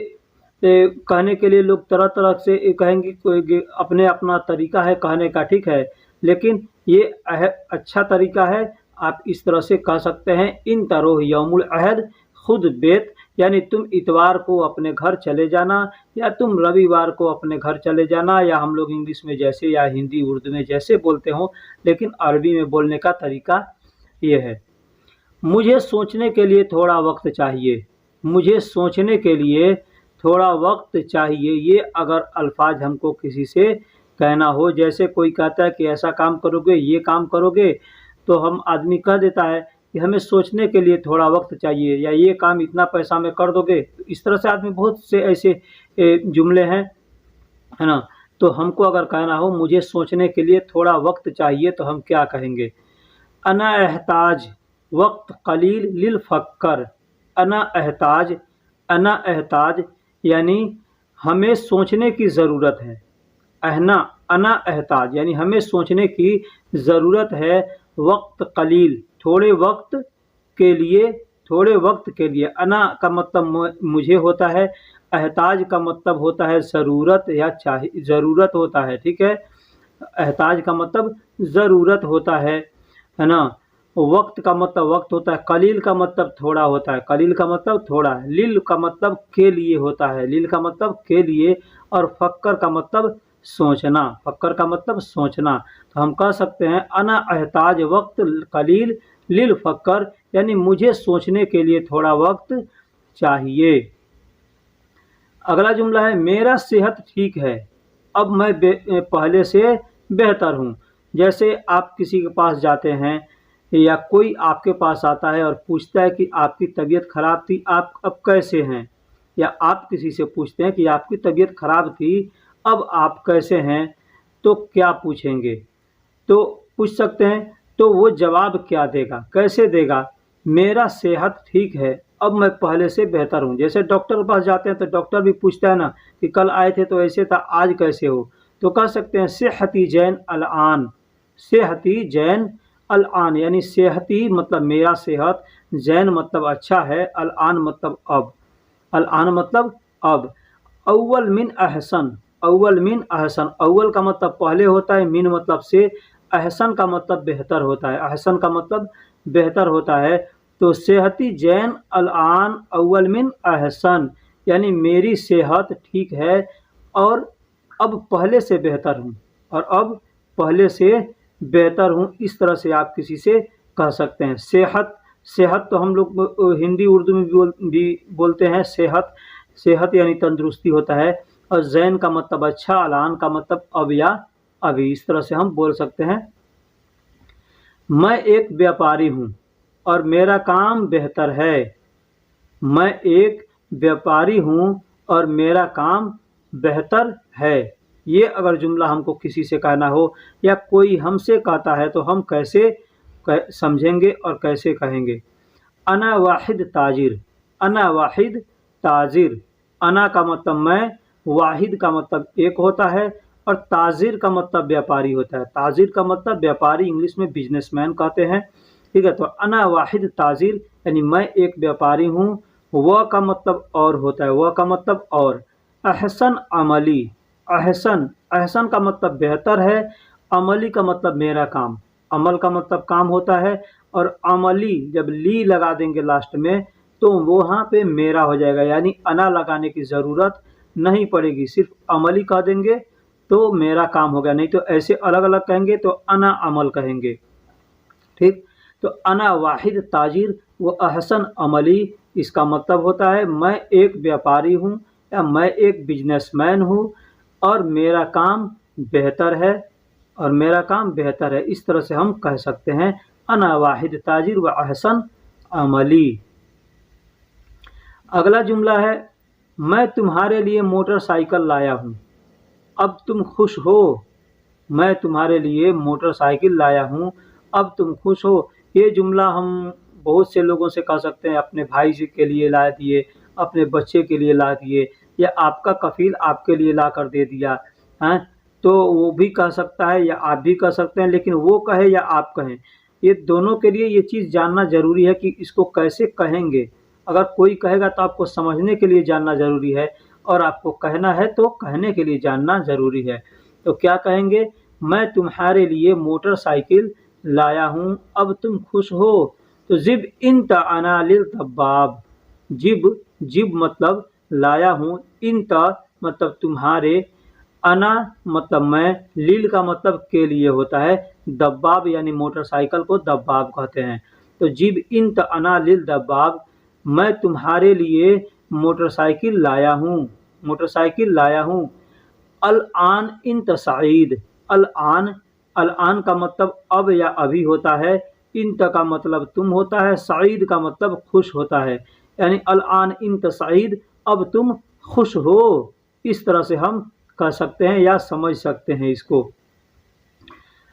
कहने के लिए लोग तरह तरह से कहेंगे, कोई अपने अपना तरीका है कहने का, ठीक है। लेकिन ये अच्छा तरीका है, आप इस तरह से कह सकते हैं इन तरोह यौमुल अहद खुद बेत, यानी तुम इतवार को अपने घर चले जाना या तुम रविवार को अपने घर चले जाना, या हम लोग इंग्लिश में जैसे या हिंदी उर्दू में जैसे बोलते हो, लेकिन अरबी में बोलने का तरीका ये है। मुझे सोचने के लिए थोड़ा वक्त चाहिए, मुझे सोचने के लिए थोड़ा वक्त चाहिए। ये अगर अल्फाज हमको किसी से कहना हो, जैसे कोई कहता है कि ऐसा काम करोगे, ये काम करोगे, तो हम आदमी कह देता है कि हमें सोचने के लिए थोड़ा वक्त चाहिए, या ये काम इतना पैसा में कर दोगे। तो इस तरह से आदमी बहुत से ऐसे जुमले हैं, है ना। तो हमको अगर कहना हो मुझे सोचने के लिए थोड़ा वक्त चाहिए, तो हम क्या कहेंगे? अना एहताज वक्त कलील लिल फक्कर। अना एहताज, अना एहताज यानी हमें सोचने की ज़रूरत है। अहना अना एहताज यानी हमें सोचने की ज़रूरत है। वक्त कलील थोड़े वक्त के लिए, थोड़े वक्त के लिए। अना का मतलब मुझे होता है, एहताज का मतलब होता है ज़रूरत या चाहिए, ज़रूरत होता है, ठीक है। एहताज का मतलब ज़रूरत होता है ना। वक्त का मतलब वक्त होता है, कलील का मतलब थोड़ा होता है, कलील का मतलब थोड़ा है, लिल का मतलब के लिए होता है, लिल का मतलब के लिए, और फक्कर का मतलब सोचना, फक्कर का मतलब सोचना। तो हम कह सकते हैं अना एहताज वक्त कलील लिल फक्कर, यानी मुझे सोचने के लिए थोड़ा वक्त चाहिए। अगला जुमला है मेरा सेहत ठीक है, अब मैं पहले से बेहतर हूँ। जैसे आप किसी के पास जाते हैं या कोई आपके पास आता है और पूछता है कि आपकी तबीयत खराब थी, आप अब कैसे हैं? या आप किसी से पूछते हैं कि आपकी तबीयत खराब थी, अब आप कैसे हैं? तो क्या पूछेंगे? तो पूछ सकते हैं, तो वो जवाब क्या देगा, कैसे देगा? मेरा सेहत ठीक है, अब मैं पहले से बेहतर हूँ। जैसे डॉक्टर के पास जाते हैं तो डॉक्टर भी पूछता है ना कि कल आए थे तो ऐसे था, आज कैसे हो? तो कह सकते हैं सेहती जैन अल-आन, सेहती जैन अल-आन यानी सेहती मतलब मेरा सेहत, जैन मतलब अच्छा है, अल-आन मतलब अब, अल-आन मतलब अब। अव्वल मिन अहसन, अव्वल मिन अहसन, अव्वल का मतलब पहले होता है, मिन मतलब से, अहसन का मतलब बेहतर होता है, अहसन का मतलब बेहतर होता है। तो सेहती जैन अल-आन अव्वल मिन अहसन यानी मेरी सेहत ठीक है और अब पहले से बेहतर हूँ, और अब पहले से बेहतर हूँ। इस तरह से आप किसी से कह सकते हैं। सेहत, सेहत तो हम लोग हिंदी उर्दू में भी बोलते हैं सेहत, सेहत यानी तंदुरुस्ती होता है। और जैन का मतलब अच्छा, अलान का मतलब अब या अभी, इस तरह से हम बोल सकते हैं। मैं एक व्यापारी हूँ और मेरा काम बेहतर है, मैं एक व्यापारी हूँ और मेरा काम बेहतर है। ये अगर जुमला हमको किसी से कहना हो या कोई हमसे कहता है तो हम कैसे समझेंगे और कैसे कहेंगे? अना वाहिद ताजिर, अना वाहिद ताजिर। अना का मतलब मैं, वाहिद का मतलब एक होता है, और ताजिर का मतलब व्यापारी होता है। ताजिर का मतलब व्यापारी, इंग्लिश में बिजनेसमैन कहते हैं, ठीक है। तो अना वाहिद ताजिर यानी मैं एक व्यापारी हूँ। वह का मतलब और होता है, वह का मतलब और। अहसन अमली, अहसन, अहसन का मतलब बेहतर है, अमली का मतलब मेरा काम, अमल का मतलब काम होता है, और अमली जब ली लगा देंगे लास्ट में तो वहाँ पे मेरा हो जाएगा, यानी अना लगाने की ज़रूरत नहीं पड़ेगी, सिर्फ अमली कह देंगे तो मेरा काम हो गया। नहीं तो ऐसे अलग अलग कहेंगे तो अना अमल कहेंगे। ठीक, तो अना वाहिद ताजिर व अहसन अमली, इसका मतलब होता है मैं एक व्यापारी हूँ या मैं एक बिजनेसमैन हूँ और मेरा काम बेहतर है, और मेरा काम बेहतर है। इस तरह से हम कह सकते हैं अना वाहिद ताजिर व अहसन अमली। अगला जुमला है मैं तुम्हारे लिए मोटरसाइकिल लाया हूँ, अब तुम खुश हो। मैं तुम्हारे लिए मोटरसाइकिल लाया हूँ, अब तुम खुश हो। ये जुमला हम बहुत से लोगों से कह सकते हैं, अपने भाई जी के लिए ला दिए, अपने बच्चे के लिए ला दिए, या आपका कफ़ील आपके लिए ला कर दे दिया हैं, तो वो भी कह सकता है या आप भी कह सकते हैं। लेकिन वो कहे या आप कहें, ये दोनों के लिए ये चीज़ जानना ज़रूरी है कि इसको कैसे कहेंगे। अगर कोई कहेगा तो आपको समझने के लिए जानना ज़रूरी है, और आपको कहना है तो कहने के लिए जानना ज़रूरी है। तो क्या कहेंगे, मैं तुम्हारे लिए मोटरसाइकिल लाया हूँ, अब तुम खुश हो। तो जिब इंत अना लिल तब्बाब, जिब जिब मतलब लाया हूँ, इंत मतलब तुम्हारे, अना मतलब मैं, लिल का मतलब के लिए होता है, दब्बाब यानी मोटरसाइकिल को दब्बाब कहते हैं। तो जिब इंत अना लिल दब्बाब, मैं तुम्हारे लिए मोटरसाइकिल लाया हूँ, मोटरसाइकिल लाया हूँ। अल आन इंत सईद, अल आन, अल आन का मतलब अब या अभी होता है, इंत का मतलब तुम होता है, सईद का मतलब खुश होता है, यानी अल आन इंत सईद, अब तुम खुश हो। इस तरह से हम कह सकते हैं या समझ सकते हैं इसको।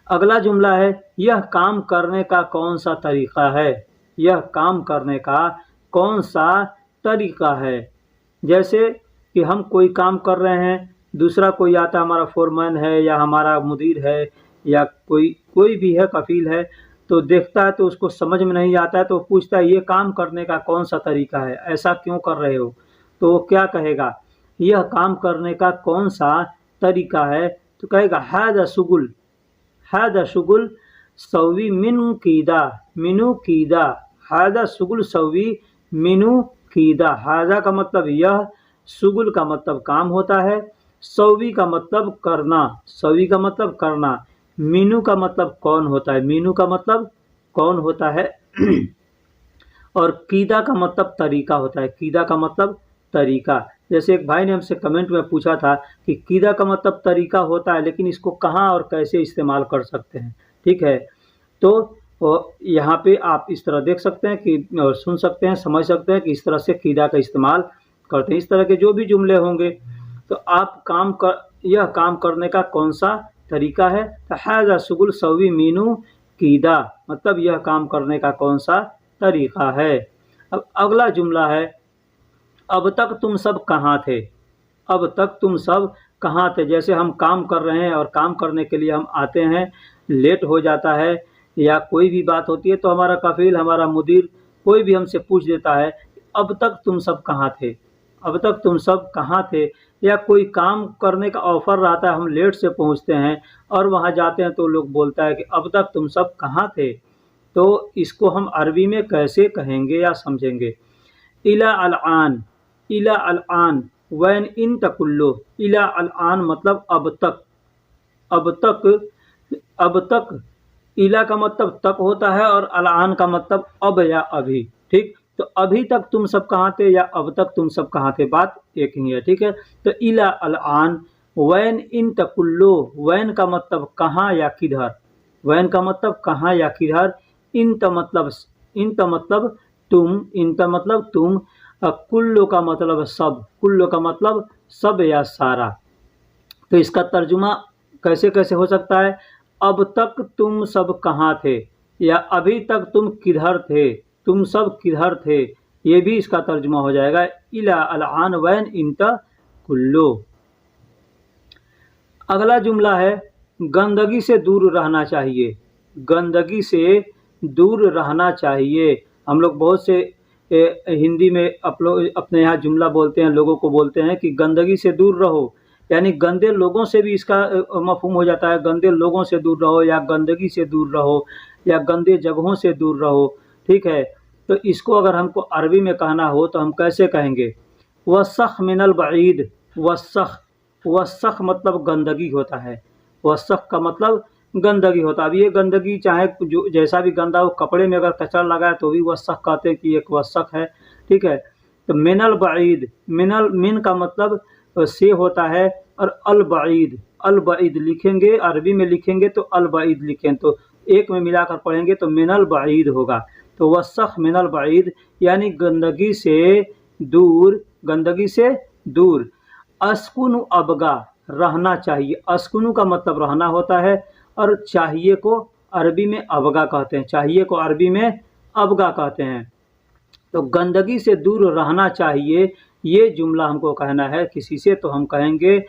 अगला जुमला है यह काम करने का कौन सा तरीका है, यह काम करने का कौन सा तरीका है। जैसे कि हम कोई काम कर रहे हैं, दूसरा कोई आता, हमारा फोरमैन है या हमारा मुदीर है या कोई कोई भी है, कफील है, तो देखता है तो उसको समझ में नहीं आता है तो पूछता है ये काम करने का कौन सा तरीका है, ऐसा क्यों कर रहे हो। तो वो क्या कहेगा, यह काम करने का कौन सा तरीका है, तो कहेगा हादा शुगुल, हादा शुगुल सवी मिनु कीदा, मिनु कीदा, हादा शुगुल सवी मिनु कीदा। हादा का मतलब यह, शुगुल का मतलब काम होता है, सवी का मतलब करना, सवी का मतलब करना, मीनू का मतलब कौन होता है, मीनू का मतलब कौन होता है और कीदा का मतलब तरीका होता है, कीदा का मतलब तरीका। जैसे एक भाई ने हमसे कमेंट में पूछा था कि कीदा का मतलब तरीका होता है, लेकिन इसको कहाँ और कैसे इस्तेमाल कर सकते हैं। ठीक है, तो यहाँ पे आप इस तरह देख सकते हैं कि, और सुन सकते हैं, समझ सकते हैं कि इस तरह से कीदा का इस्तेमाल करते हैं। इस तरह के जो भी जुमले होंगे तो आप काम कर, यह काम करने का कौन सा तरीका है, तो हाज़ा शुगुल सवी मीनू कीदा, मतलब यह काम करने का कौन सा तरीका है। अब अगला जुमला है अब तक तुम सब कहाँ थे, अब तक तुम सब कहाँ थे। जैसे हम काम कर रहे हैं और काम करने के लिए हम आते हैं, लेट हो जाता है या कोई भी बात होती है तो हमारा कफील, हमारा मुदीर, कोई भी हमसे पूछ देता है अब तक तुम सब कहाँ थे, अब तक तुम सब कहाँ थे। या कोई काम करने का ऑफ़र रहता है, हम लेट से पहुँचते हैं और वहाँ जाते हैं तो लोग बोलता है कि अब तक तुम सब कहाँ थे। तो इसको हम अरबी में कैसे कहेंगे या समझेंगे। इला अल आन, इला अल आन वैन इन तकुल्लो, इला अल आन मतलब अब तक, अब तक, अब तक, इला का मतलब तक होता है और अल आन का मतलब अब या अभी। ठीक, तो अभी तक तुम सब कहाँ थे या अब तक तुम सब कहाँ थे, बात एक ही है। ठीक है, तो इला अल आन वैन इन तकुल्लो, वैन का मतलब कहाँ या किधर, वैन का मतलब कहाँ या किधर, इन त मतलब, इन त मतलब तुम, इन त मतलब तुम, कुल्लो का मतलब सब, कुल्लो का मतलब सब या सारा। तो इसका तर्जुमा कैसे कैसे हो सकता है, अब तक तुम सब कहाँ थे या अभी तक तुम किधर थे, तुम सब किधर थे, ये भी इसका तर्जुमा हो जाएगा इला अल आन वैन इंत कुल्लो। अगला जुमला है गंदगी से दूर रहना चाहिए, गंदगी से दूर रहना चाहिए। हम लोग बहुत से हिंदी में अपने यहाँ जुमला बोलते हैं, लोगों को बोलते हैं कि गंदगी से दूर रहो, यानी गंदे लोगों से भी इसका मफ़हूम हो जाता है, गंदे लोगों से दूर रहो या गंदगी से दूर रहो या गंदे जगहों से दूर रहो, ठीक है। तो इसको अगर हमको अरबी में कहना हो तो हम कैसे कहेंगे? वसख मिनल बईद, वसख, वसख मतलब गंदगी होता है, वसख का मतलब गंदगी होता है। अब ये गंदगी चाहे जो जैसा भी गंदा हो, कपड़े में अगर कचरा लगा है तो भी वसख कहते हैं कि एक वसख है, ठीक है। तो मिनल बईद, मिनल, मिन का मतलब से होता है, और अल बईद, अल बईद लिखेंगे, अरबी में लिखेंगे तो अल बईद लिखें, तो एक में मिलाकर पढ़ेंगे तो मिनल बईद होगा। तो वसख मिनल बईद यानी गंदगी से दूर, गंदगी से दूर। अस्कुनु अबगा, रहना चाहिए, अस्कुनु का मतलब रहना होता है, और चाहिए को अरबी में अबगा कहते हैं, चाहिए को अरबी में अबगा कहते हैं। तो गंदगी से दूर रहना चाहिए, ये जुमला हमको कहना है किसी से, तो हम कहेंगे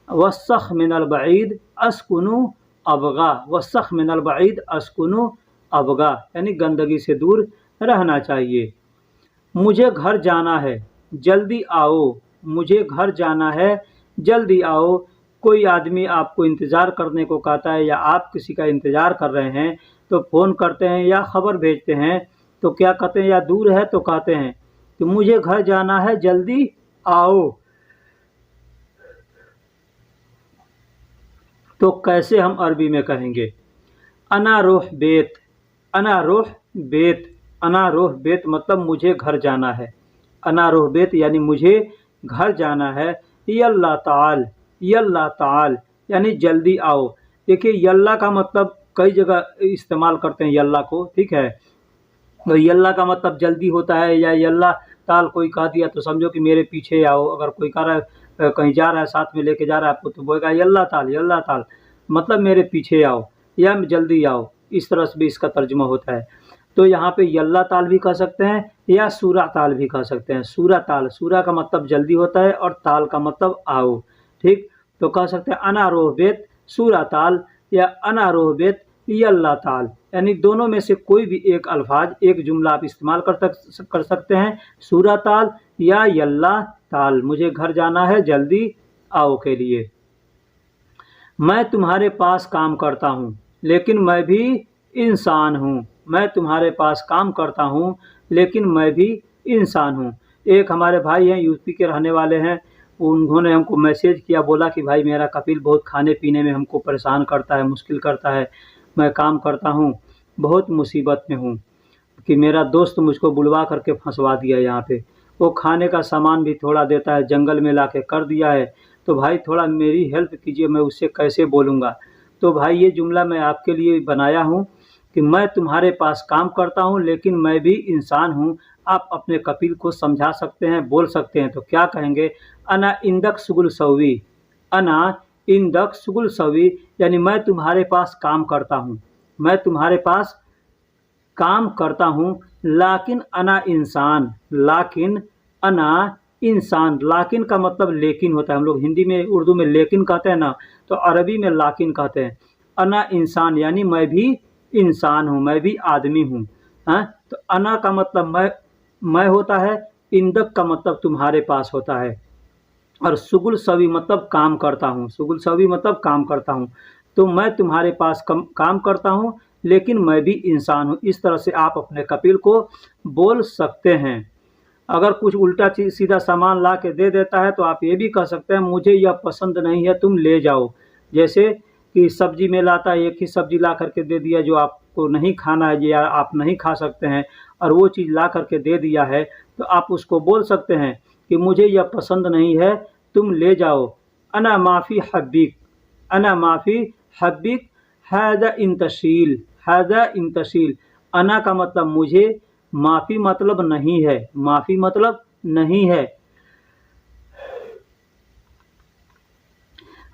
वसख मिनल बईद अस्कुनु अबगा, वसख मिनल बईद अस्कुनु अबगा, यानी गंदगी से दूर रहना चाहिए। मुझे घर जाना है, जल्दी आओ, मुझे घर जाना है, जल्दी आओ। कोई आदमी आपको इंतज़ार करने को कहता है या आप किसी का इंतज़ार कर रहे हैं तो फ़ोन करते हैं या ख़बर भेजते हैं, तो क्या कहते हैं, या दूर है तो कहते हैं कि मुझे घर जाना है, जल्दी आओ। तो कैसे हम अरबी में कहेंगे? अना रोह बेत, अना रोह बेत, अना रोह बेत मतलब मुझे घर जाना है, अना रोह बेत यानी मुझे घर जाना है। यल्ला ताल, यल्ला ताल यानी जल्दी आओ। देखिए यल्ला का मतलब कई जगह इस्तेमाल करते हैं यल्ला को, ठीक है। तो यल्ला का मतलब जल्दी होता है, या यल्ला ताल कोई कह दिया तो समझो कि मेरे पीछे आओ। अगर कोई कह रहा है कहीं जा रहा है, साथ में लेके जा रहा है आपको, तो बोलेगा यल्ला ताल, यल्ला ताल मतलब मेरे पीछे आओ या जल्दी आओ, इस तरह से भी इसका तर्जुमा होता है। तो यहाँ पे यल्ला ताल भी कह सकते हैं या सूरा ताल भी कह सकते हैं। सूरा ताल, सूरा का मतलब जल्दी होता है और ताल का मतलब आओ, ठीक। तो कह सकते हैं अना रोह बेत सूरा ताल या अना रोह बेत यल्ला ताल, यानी दोनों में से कोई भी एक अल्फाज, एक जुमला आप इस्तेमाल कर सकते हैं, सूरा ताल या यल्ला ताल, मुझे घर जाना है, जल्दी आओ के लिए। मैं तुम्हारे पास काम करता हूँ लेकिन मैं भी इंसान हूँ, मैं तुम्हारे पास काम करता हूँ लेकिन मैं भी इंसान हूँ। एक हमारे भाई हैं, यूपी के रहने वाले हैं, उन्होंने हमको मैसेज किया, बोला कि भाई मेरा कपिल बहुत खाने पीने में हमको परेशान करता है, मुश्किल करता है, मैं काम करता हूँ, बहुत मुसीबत में हूँ, कि मेरा दोस्त मुझको बुलवा करके फंसवा दिया यहाँ पे, वो खाने का सामान भी थोड़ा देता है, जंगल में लाके कर दिया है, तो भाई थोड़ा मेरी हेल्प कीजिए, मैं उससे कैसे बोलूँगा। तो भाई ये जुमला मैं आपके लिए बनाया हूँ कि मैं तुम्हारे पास काम करता हूँ लेकिन मैं भी इंसान हूँ। आप अपने कपिल को समझा सकते हैं, बोल सकते हैं, तो क्या कहेंगे? अना इंदक सुगुल सवी, अना इंदक सुगुल सवी यानी मैं तुम्हारे पास काम करता हूँ, मैं तुम्हारे पास काम करता हूँ, लाकिन अना इंसान, लाकिन अना इंसान, लाकिन का मतलब लेकिन होता है। हम लोग हिंदी में, उर्दू में लेकिन कहते हैं ना, तो अरबी में लाकिन कहते हैं। अना इंसान यानी मैं भी इंसान हूँ, मैं भी आदमी हूँ। हाँ, तो अना का मतलब मैं होता है, इंदक का मतलब तुम्हारे पास होता है, और सुगुल सवी मतलब काम करता हूँ, सुगुल सवी मतलब काम करता हूँ। तो मैं तुम्हारे पास काम करता हूँ लेकिन मैं भी इंसान हूँ। इस तरह से आप अपने कपिल को बोल सकते हैं। अगर कुछ उल्टा सीधा सामान ला के दे देता है तो आप ये भी कह सकते हैं मुझे यह पसंद नहीं है, तुम ले जाओ। जैसे कि सब्जी में लाता है, एक ही सब्जी ला करके दे दिया जो आपको नहीं खाना है या आप नहीं खा सकते हैं, और वो चीज़ ला करके दे दिया है, तो आप उसको बोल सकते हैं कि मुझे यह पसंद नहीं है, तुम ले जाओ। अना माफ़ी हब्बिक, अना माफ़ी हब्बिक हैज़ा इंतशील, हैज़ा इंतशील। अना का मतलब मुझे, माफ़ी मतलब नहीं है, माफ़ी मतलब नहीं है।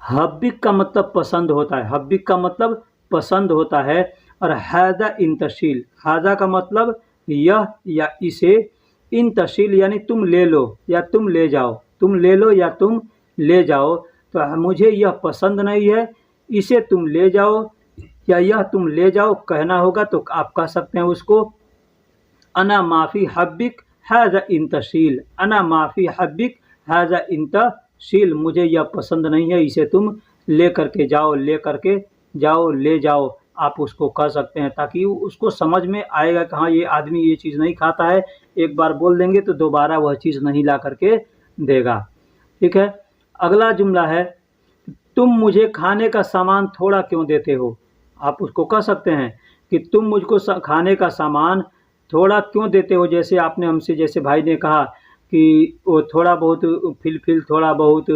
हब्बिक का मतलब पसंद होता है, हब्बिक का मतलब पसंद होता है, और हैज़ा इंतशील, हैज़ा का मतलब यह या इसे, इंतशील यानी तुम ले लो या तुम ले जाओ, तुम ले लो या तुम ले जाओ। तो मुझे यह पसंद नहीं है, इसे तुम ले जाओ या यह तुम ले जाओ कहना होगा, तो आप कह सकते हैं उसको अना माफ़ी हब्बिक हैज़ा इंतशील, अना माफ़ी हब्बिक हैज़ा शील, मुझे यह पसंद नहीं है, इसे तुम ले करके जाओ, ले करके जाओ, ले जाओ। आप उसको कह सकते हैं ताकि उसको समझ में आएगा कि हाँ, ये आदमी ये चीज़ नहीं खाता है। एक बार बोल देंगे तो दोबारा वह चीज़ नहीं ला करके देगा। ठीक है। अगला जुमला है, तुम मुझे खाने का सामान थोड़ा क्यों देते हो। आप उसको कह सकते हैं कि तुम मुझको खाने का सामान थोड़ा क्यों देते हो। जैसे आपने हमसे, जैसे भाई ने कहा कि वो थोड़ा बहुत फिल थोड़ा बहुत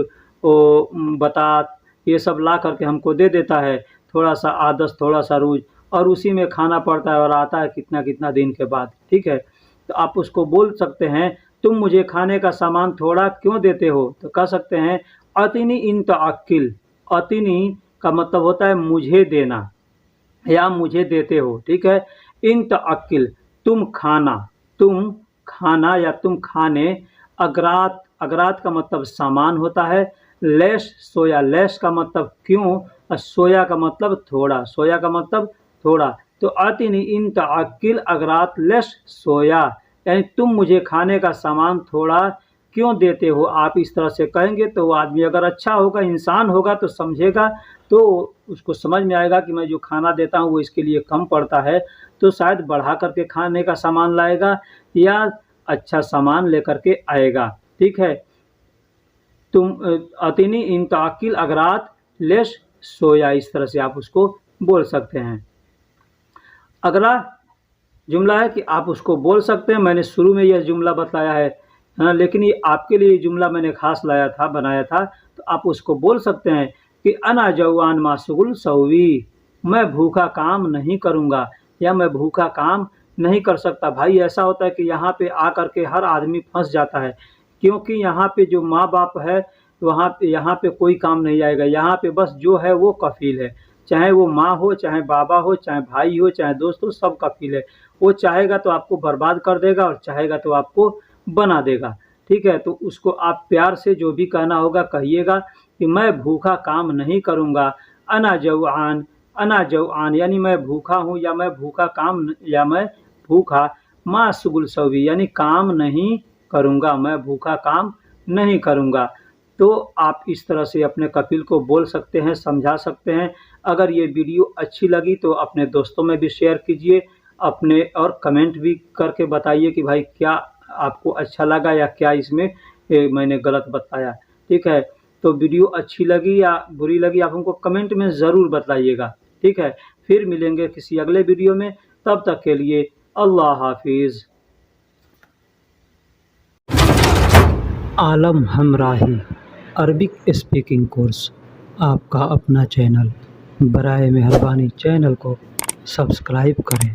वो बता ये सब ला करके हमको दे देता है, थोड़ा सा आदस, थोड़ा सा रूज, और उसी में खाना पड़ता है और आता है कितना कितना दिन के बाद। ठीक है। तो आप उसको बोल सकते हैं, तुम मुझे खाने का सामान थोड़ा क्यों देते हो। तो कह सकते हैं, अतिनी इन तअक्किल। अतिनी का मतलब होता है मुझे देना या मुझे देते हो। ठीक है। इन तअक्किल, तुम खाना, तुम खाना या तुम खाने। अगरात, अगरात का मतलब सामान होता है। लेश, सोया, लेश का मतलब क्यों, और सोया का मतलब थोड़ा, सोया का मतलब थोड़ा। तो अतिनी इन तअक्किल अगरात लेश सोया, यानी तुम मुझे खाने का सामान थोड़ा क्यों देते हो। आप इस तरह से कहेंगे तो वो आदमी अगर अच्छा होगा, इंसान होगा तो समझेगा, तो उसको समझ में आएगा कि मैं जो खाना देता हूँ वो इसके लिए कम पड़ता है, तो शायद बढ़ा करके खाने का सामान लाएगा या अच्छा सामान लेकर के आएगा। ठीक है। तुम अतिनी इन ताकिल अगरात लेश सोया, इस तरह से आप उसको बोल सकते हैं। अगला जुमला है कि आप उसको बोल सकते हैं, मैंने शुरू में यह जुमला बताया है ना, लेकिन ये आपके लिए जुमला मैंने खास लाया था, बनाया था। तो आप उसको बोल सकते हैं कि अना जवान माशगुल सवी, मैं भूखा काम नहीं करूँगा या मैं भूखा काम नहीं कर सकता। भाई ऐसा होता है कि यहाँ पे आकर के हर आदमी फंस जाता है, क्योंकि यहाँ पे जो माँ बाप है वहाँ पे, यहाँ पे कोई काम नहीं आएगा। यहाँ पे बस जो है वो कफील है, चाहे वो माँ हो, चाहे बाबा हो, चाहे भाई हो, चाहे दोस्त हो, सब कफील है। वो चाहेगा तो आपको बर्बाद कर देगा और चाहेगा तो आपको बना देगा। ठीक है। तो उसको आप प्यार से जो भी कहना होगा कहिएगा कि मैं भूखा काम नहीं करूँगा। अना जवान, अना जवान यानी मैं भूखा हूँ या मैं भूखा काम, या मैं भूखा माँ सुगुल सवी यानी काम नहीं करूँगा, मैं भूखा काम नहीं करूँगा। तो आप इस तरह से अपने कफील को बोल सकते हैं, समझा सकते हैं। अगर ये वीडियो अच्छी लगी तो अपने दोस्तों में भी शेयर कीजिए, अपने और कमेंट भी करके बताइए कि भाई क्या आपको अच्छा लगा या क्या इसमें मैंने गलत बताया। ठीक है। तो वीडियो अच्छी लगी या बुरी लगी आप हमको कमेंट में ज़रूर बताइएगा। ठीक है। फिर मिलेंगे किसी अगले वीडियो में, तब तक के लिए अल्लाह हाफिज़। आलम हमराही अरबिक स्पीकिंग कोर्स, आपका अपना चैनल। बराए मेहरबानी चैनल को सब्सक्राइब करें।